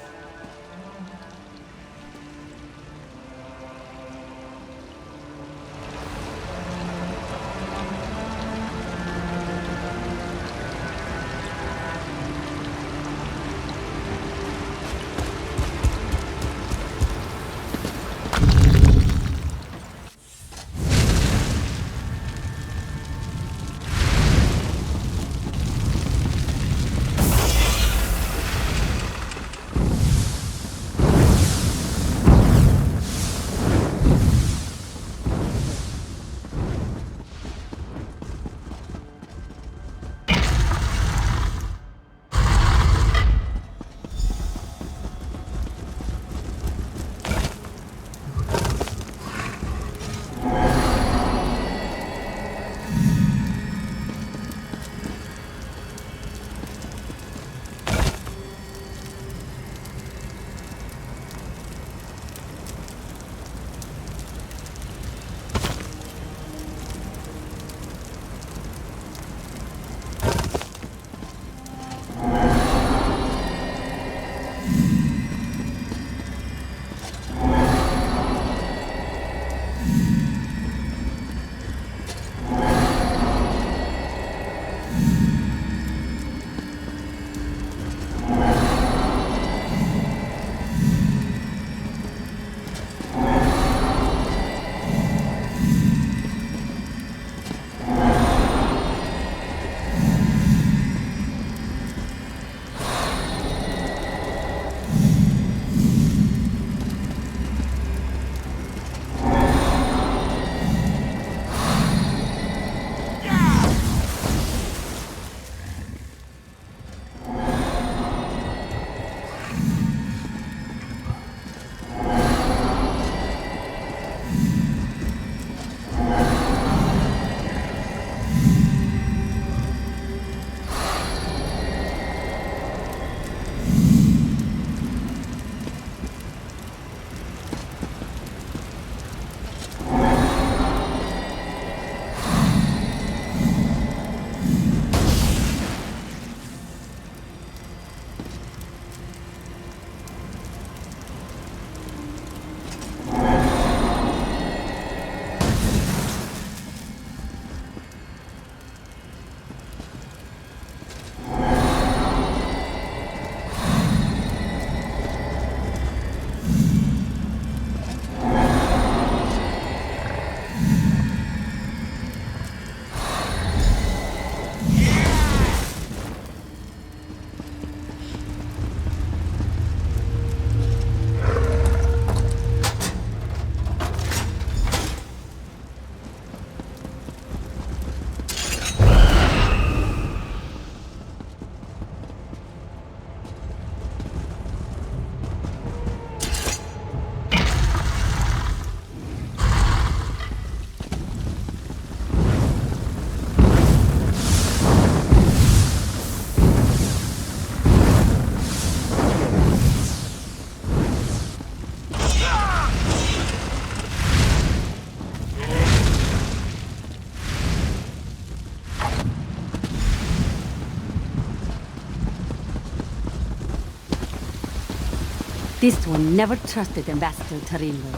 This one never trusted Ambassador Tarillo.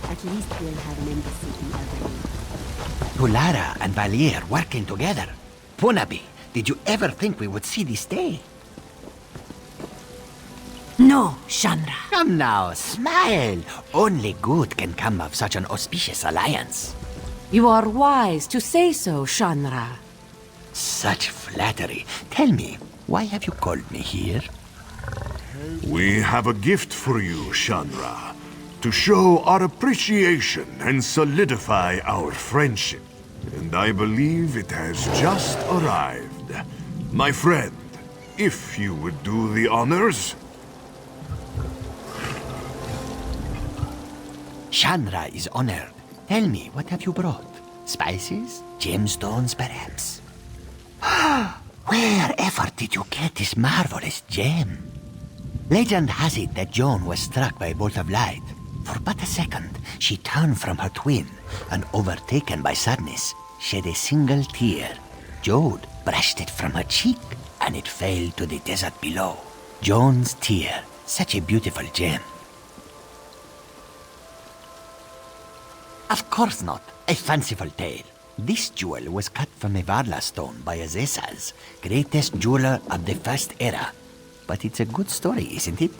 At least we'll have an embassy in Albany. Tulara and Valier working together. Punabi, did you ever think we would see this day? No, Chandra. Come now, smile. Only good can come of such an auspicious alliance. You are wise to say so, Shanra. Such flattery. Tell me, why have you called me here? We have a gift for you, Shanra, to show our appreciation and solidify our friendship. And I believe it has just arrived. My friend, if you would do the honors. Shanra is honored. Tell me, what have you brought? Spices? Gemstones, perhaps? Wherever did you get this marvelous gem? Legend has it that Joan was struck by a bolt of light. For but a second, she turned from her twin, and overtaken by sadness, shed a single tear. Jode brushed it from her cheek, and it fell to the desert below. Joan's tear, such a beautiful gem. Of course not. A fanciful tale. This jewel was cut from a Varla stone by Azesas, greatest jeweler of the First Era. But it's a good story, isn't it?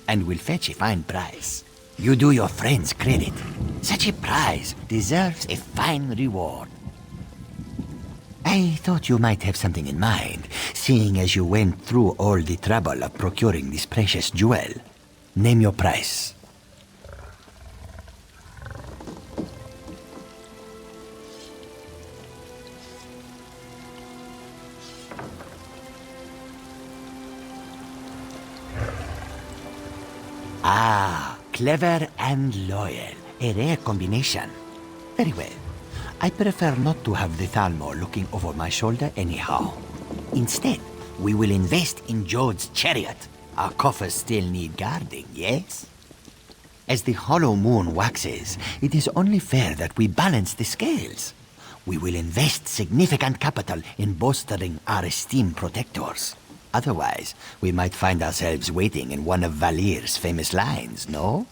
And will fetch a fine price. You do your friends credit. Such a prize deserves a fine reward. I thought you might have something in mind, seeing as you went through all the trouble of procuring this precious jewel. Name your price. Ah, clever and loyal. A rare combination. Very well. I prefer not to have the Thalmor looking over my shoulder anyhow. Instead, we will invest in Jode's chariot. Our coffers still need guarding, yes? As the hollow moon waxes, it is only fair that we balance the scales. We will invest significant capital in bolstering our esteemed protectors. Otherwise, we might find ourselves waiting in one of Valir's famous lines, no?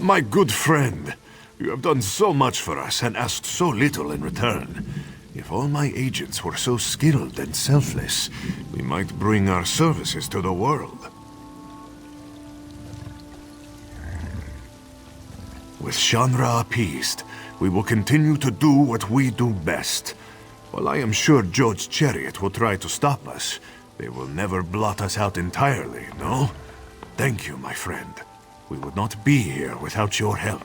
My good friend, you have done so much for us and asked so little in return. If all my agents were so skilled and selfless, we might bring our services to the world. With Shanra appeased, we will continue to do what we do best. While I am sure Jode's chariot will try to stop us, they will never blot us out entirely, no? Thank you, my friend. We would not be here without your help.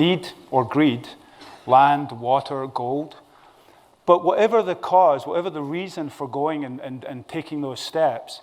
Need or greed, land, water, gold. But whatever the cause, whatever the reason for going and taking those steps,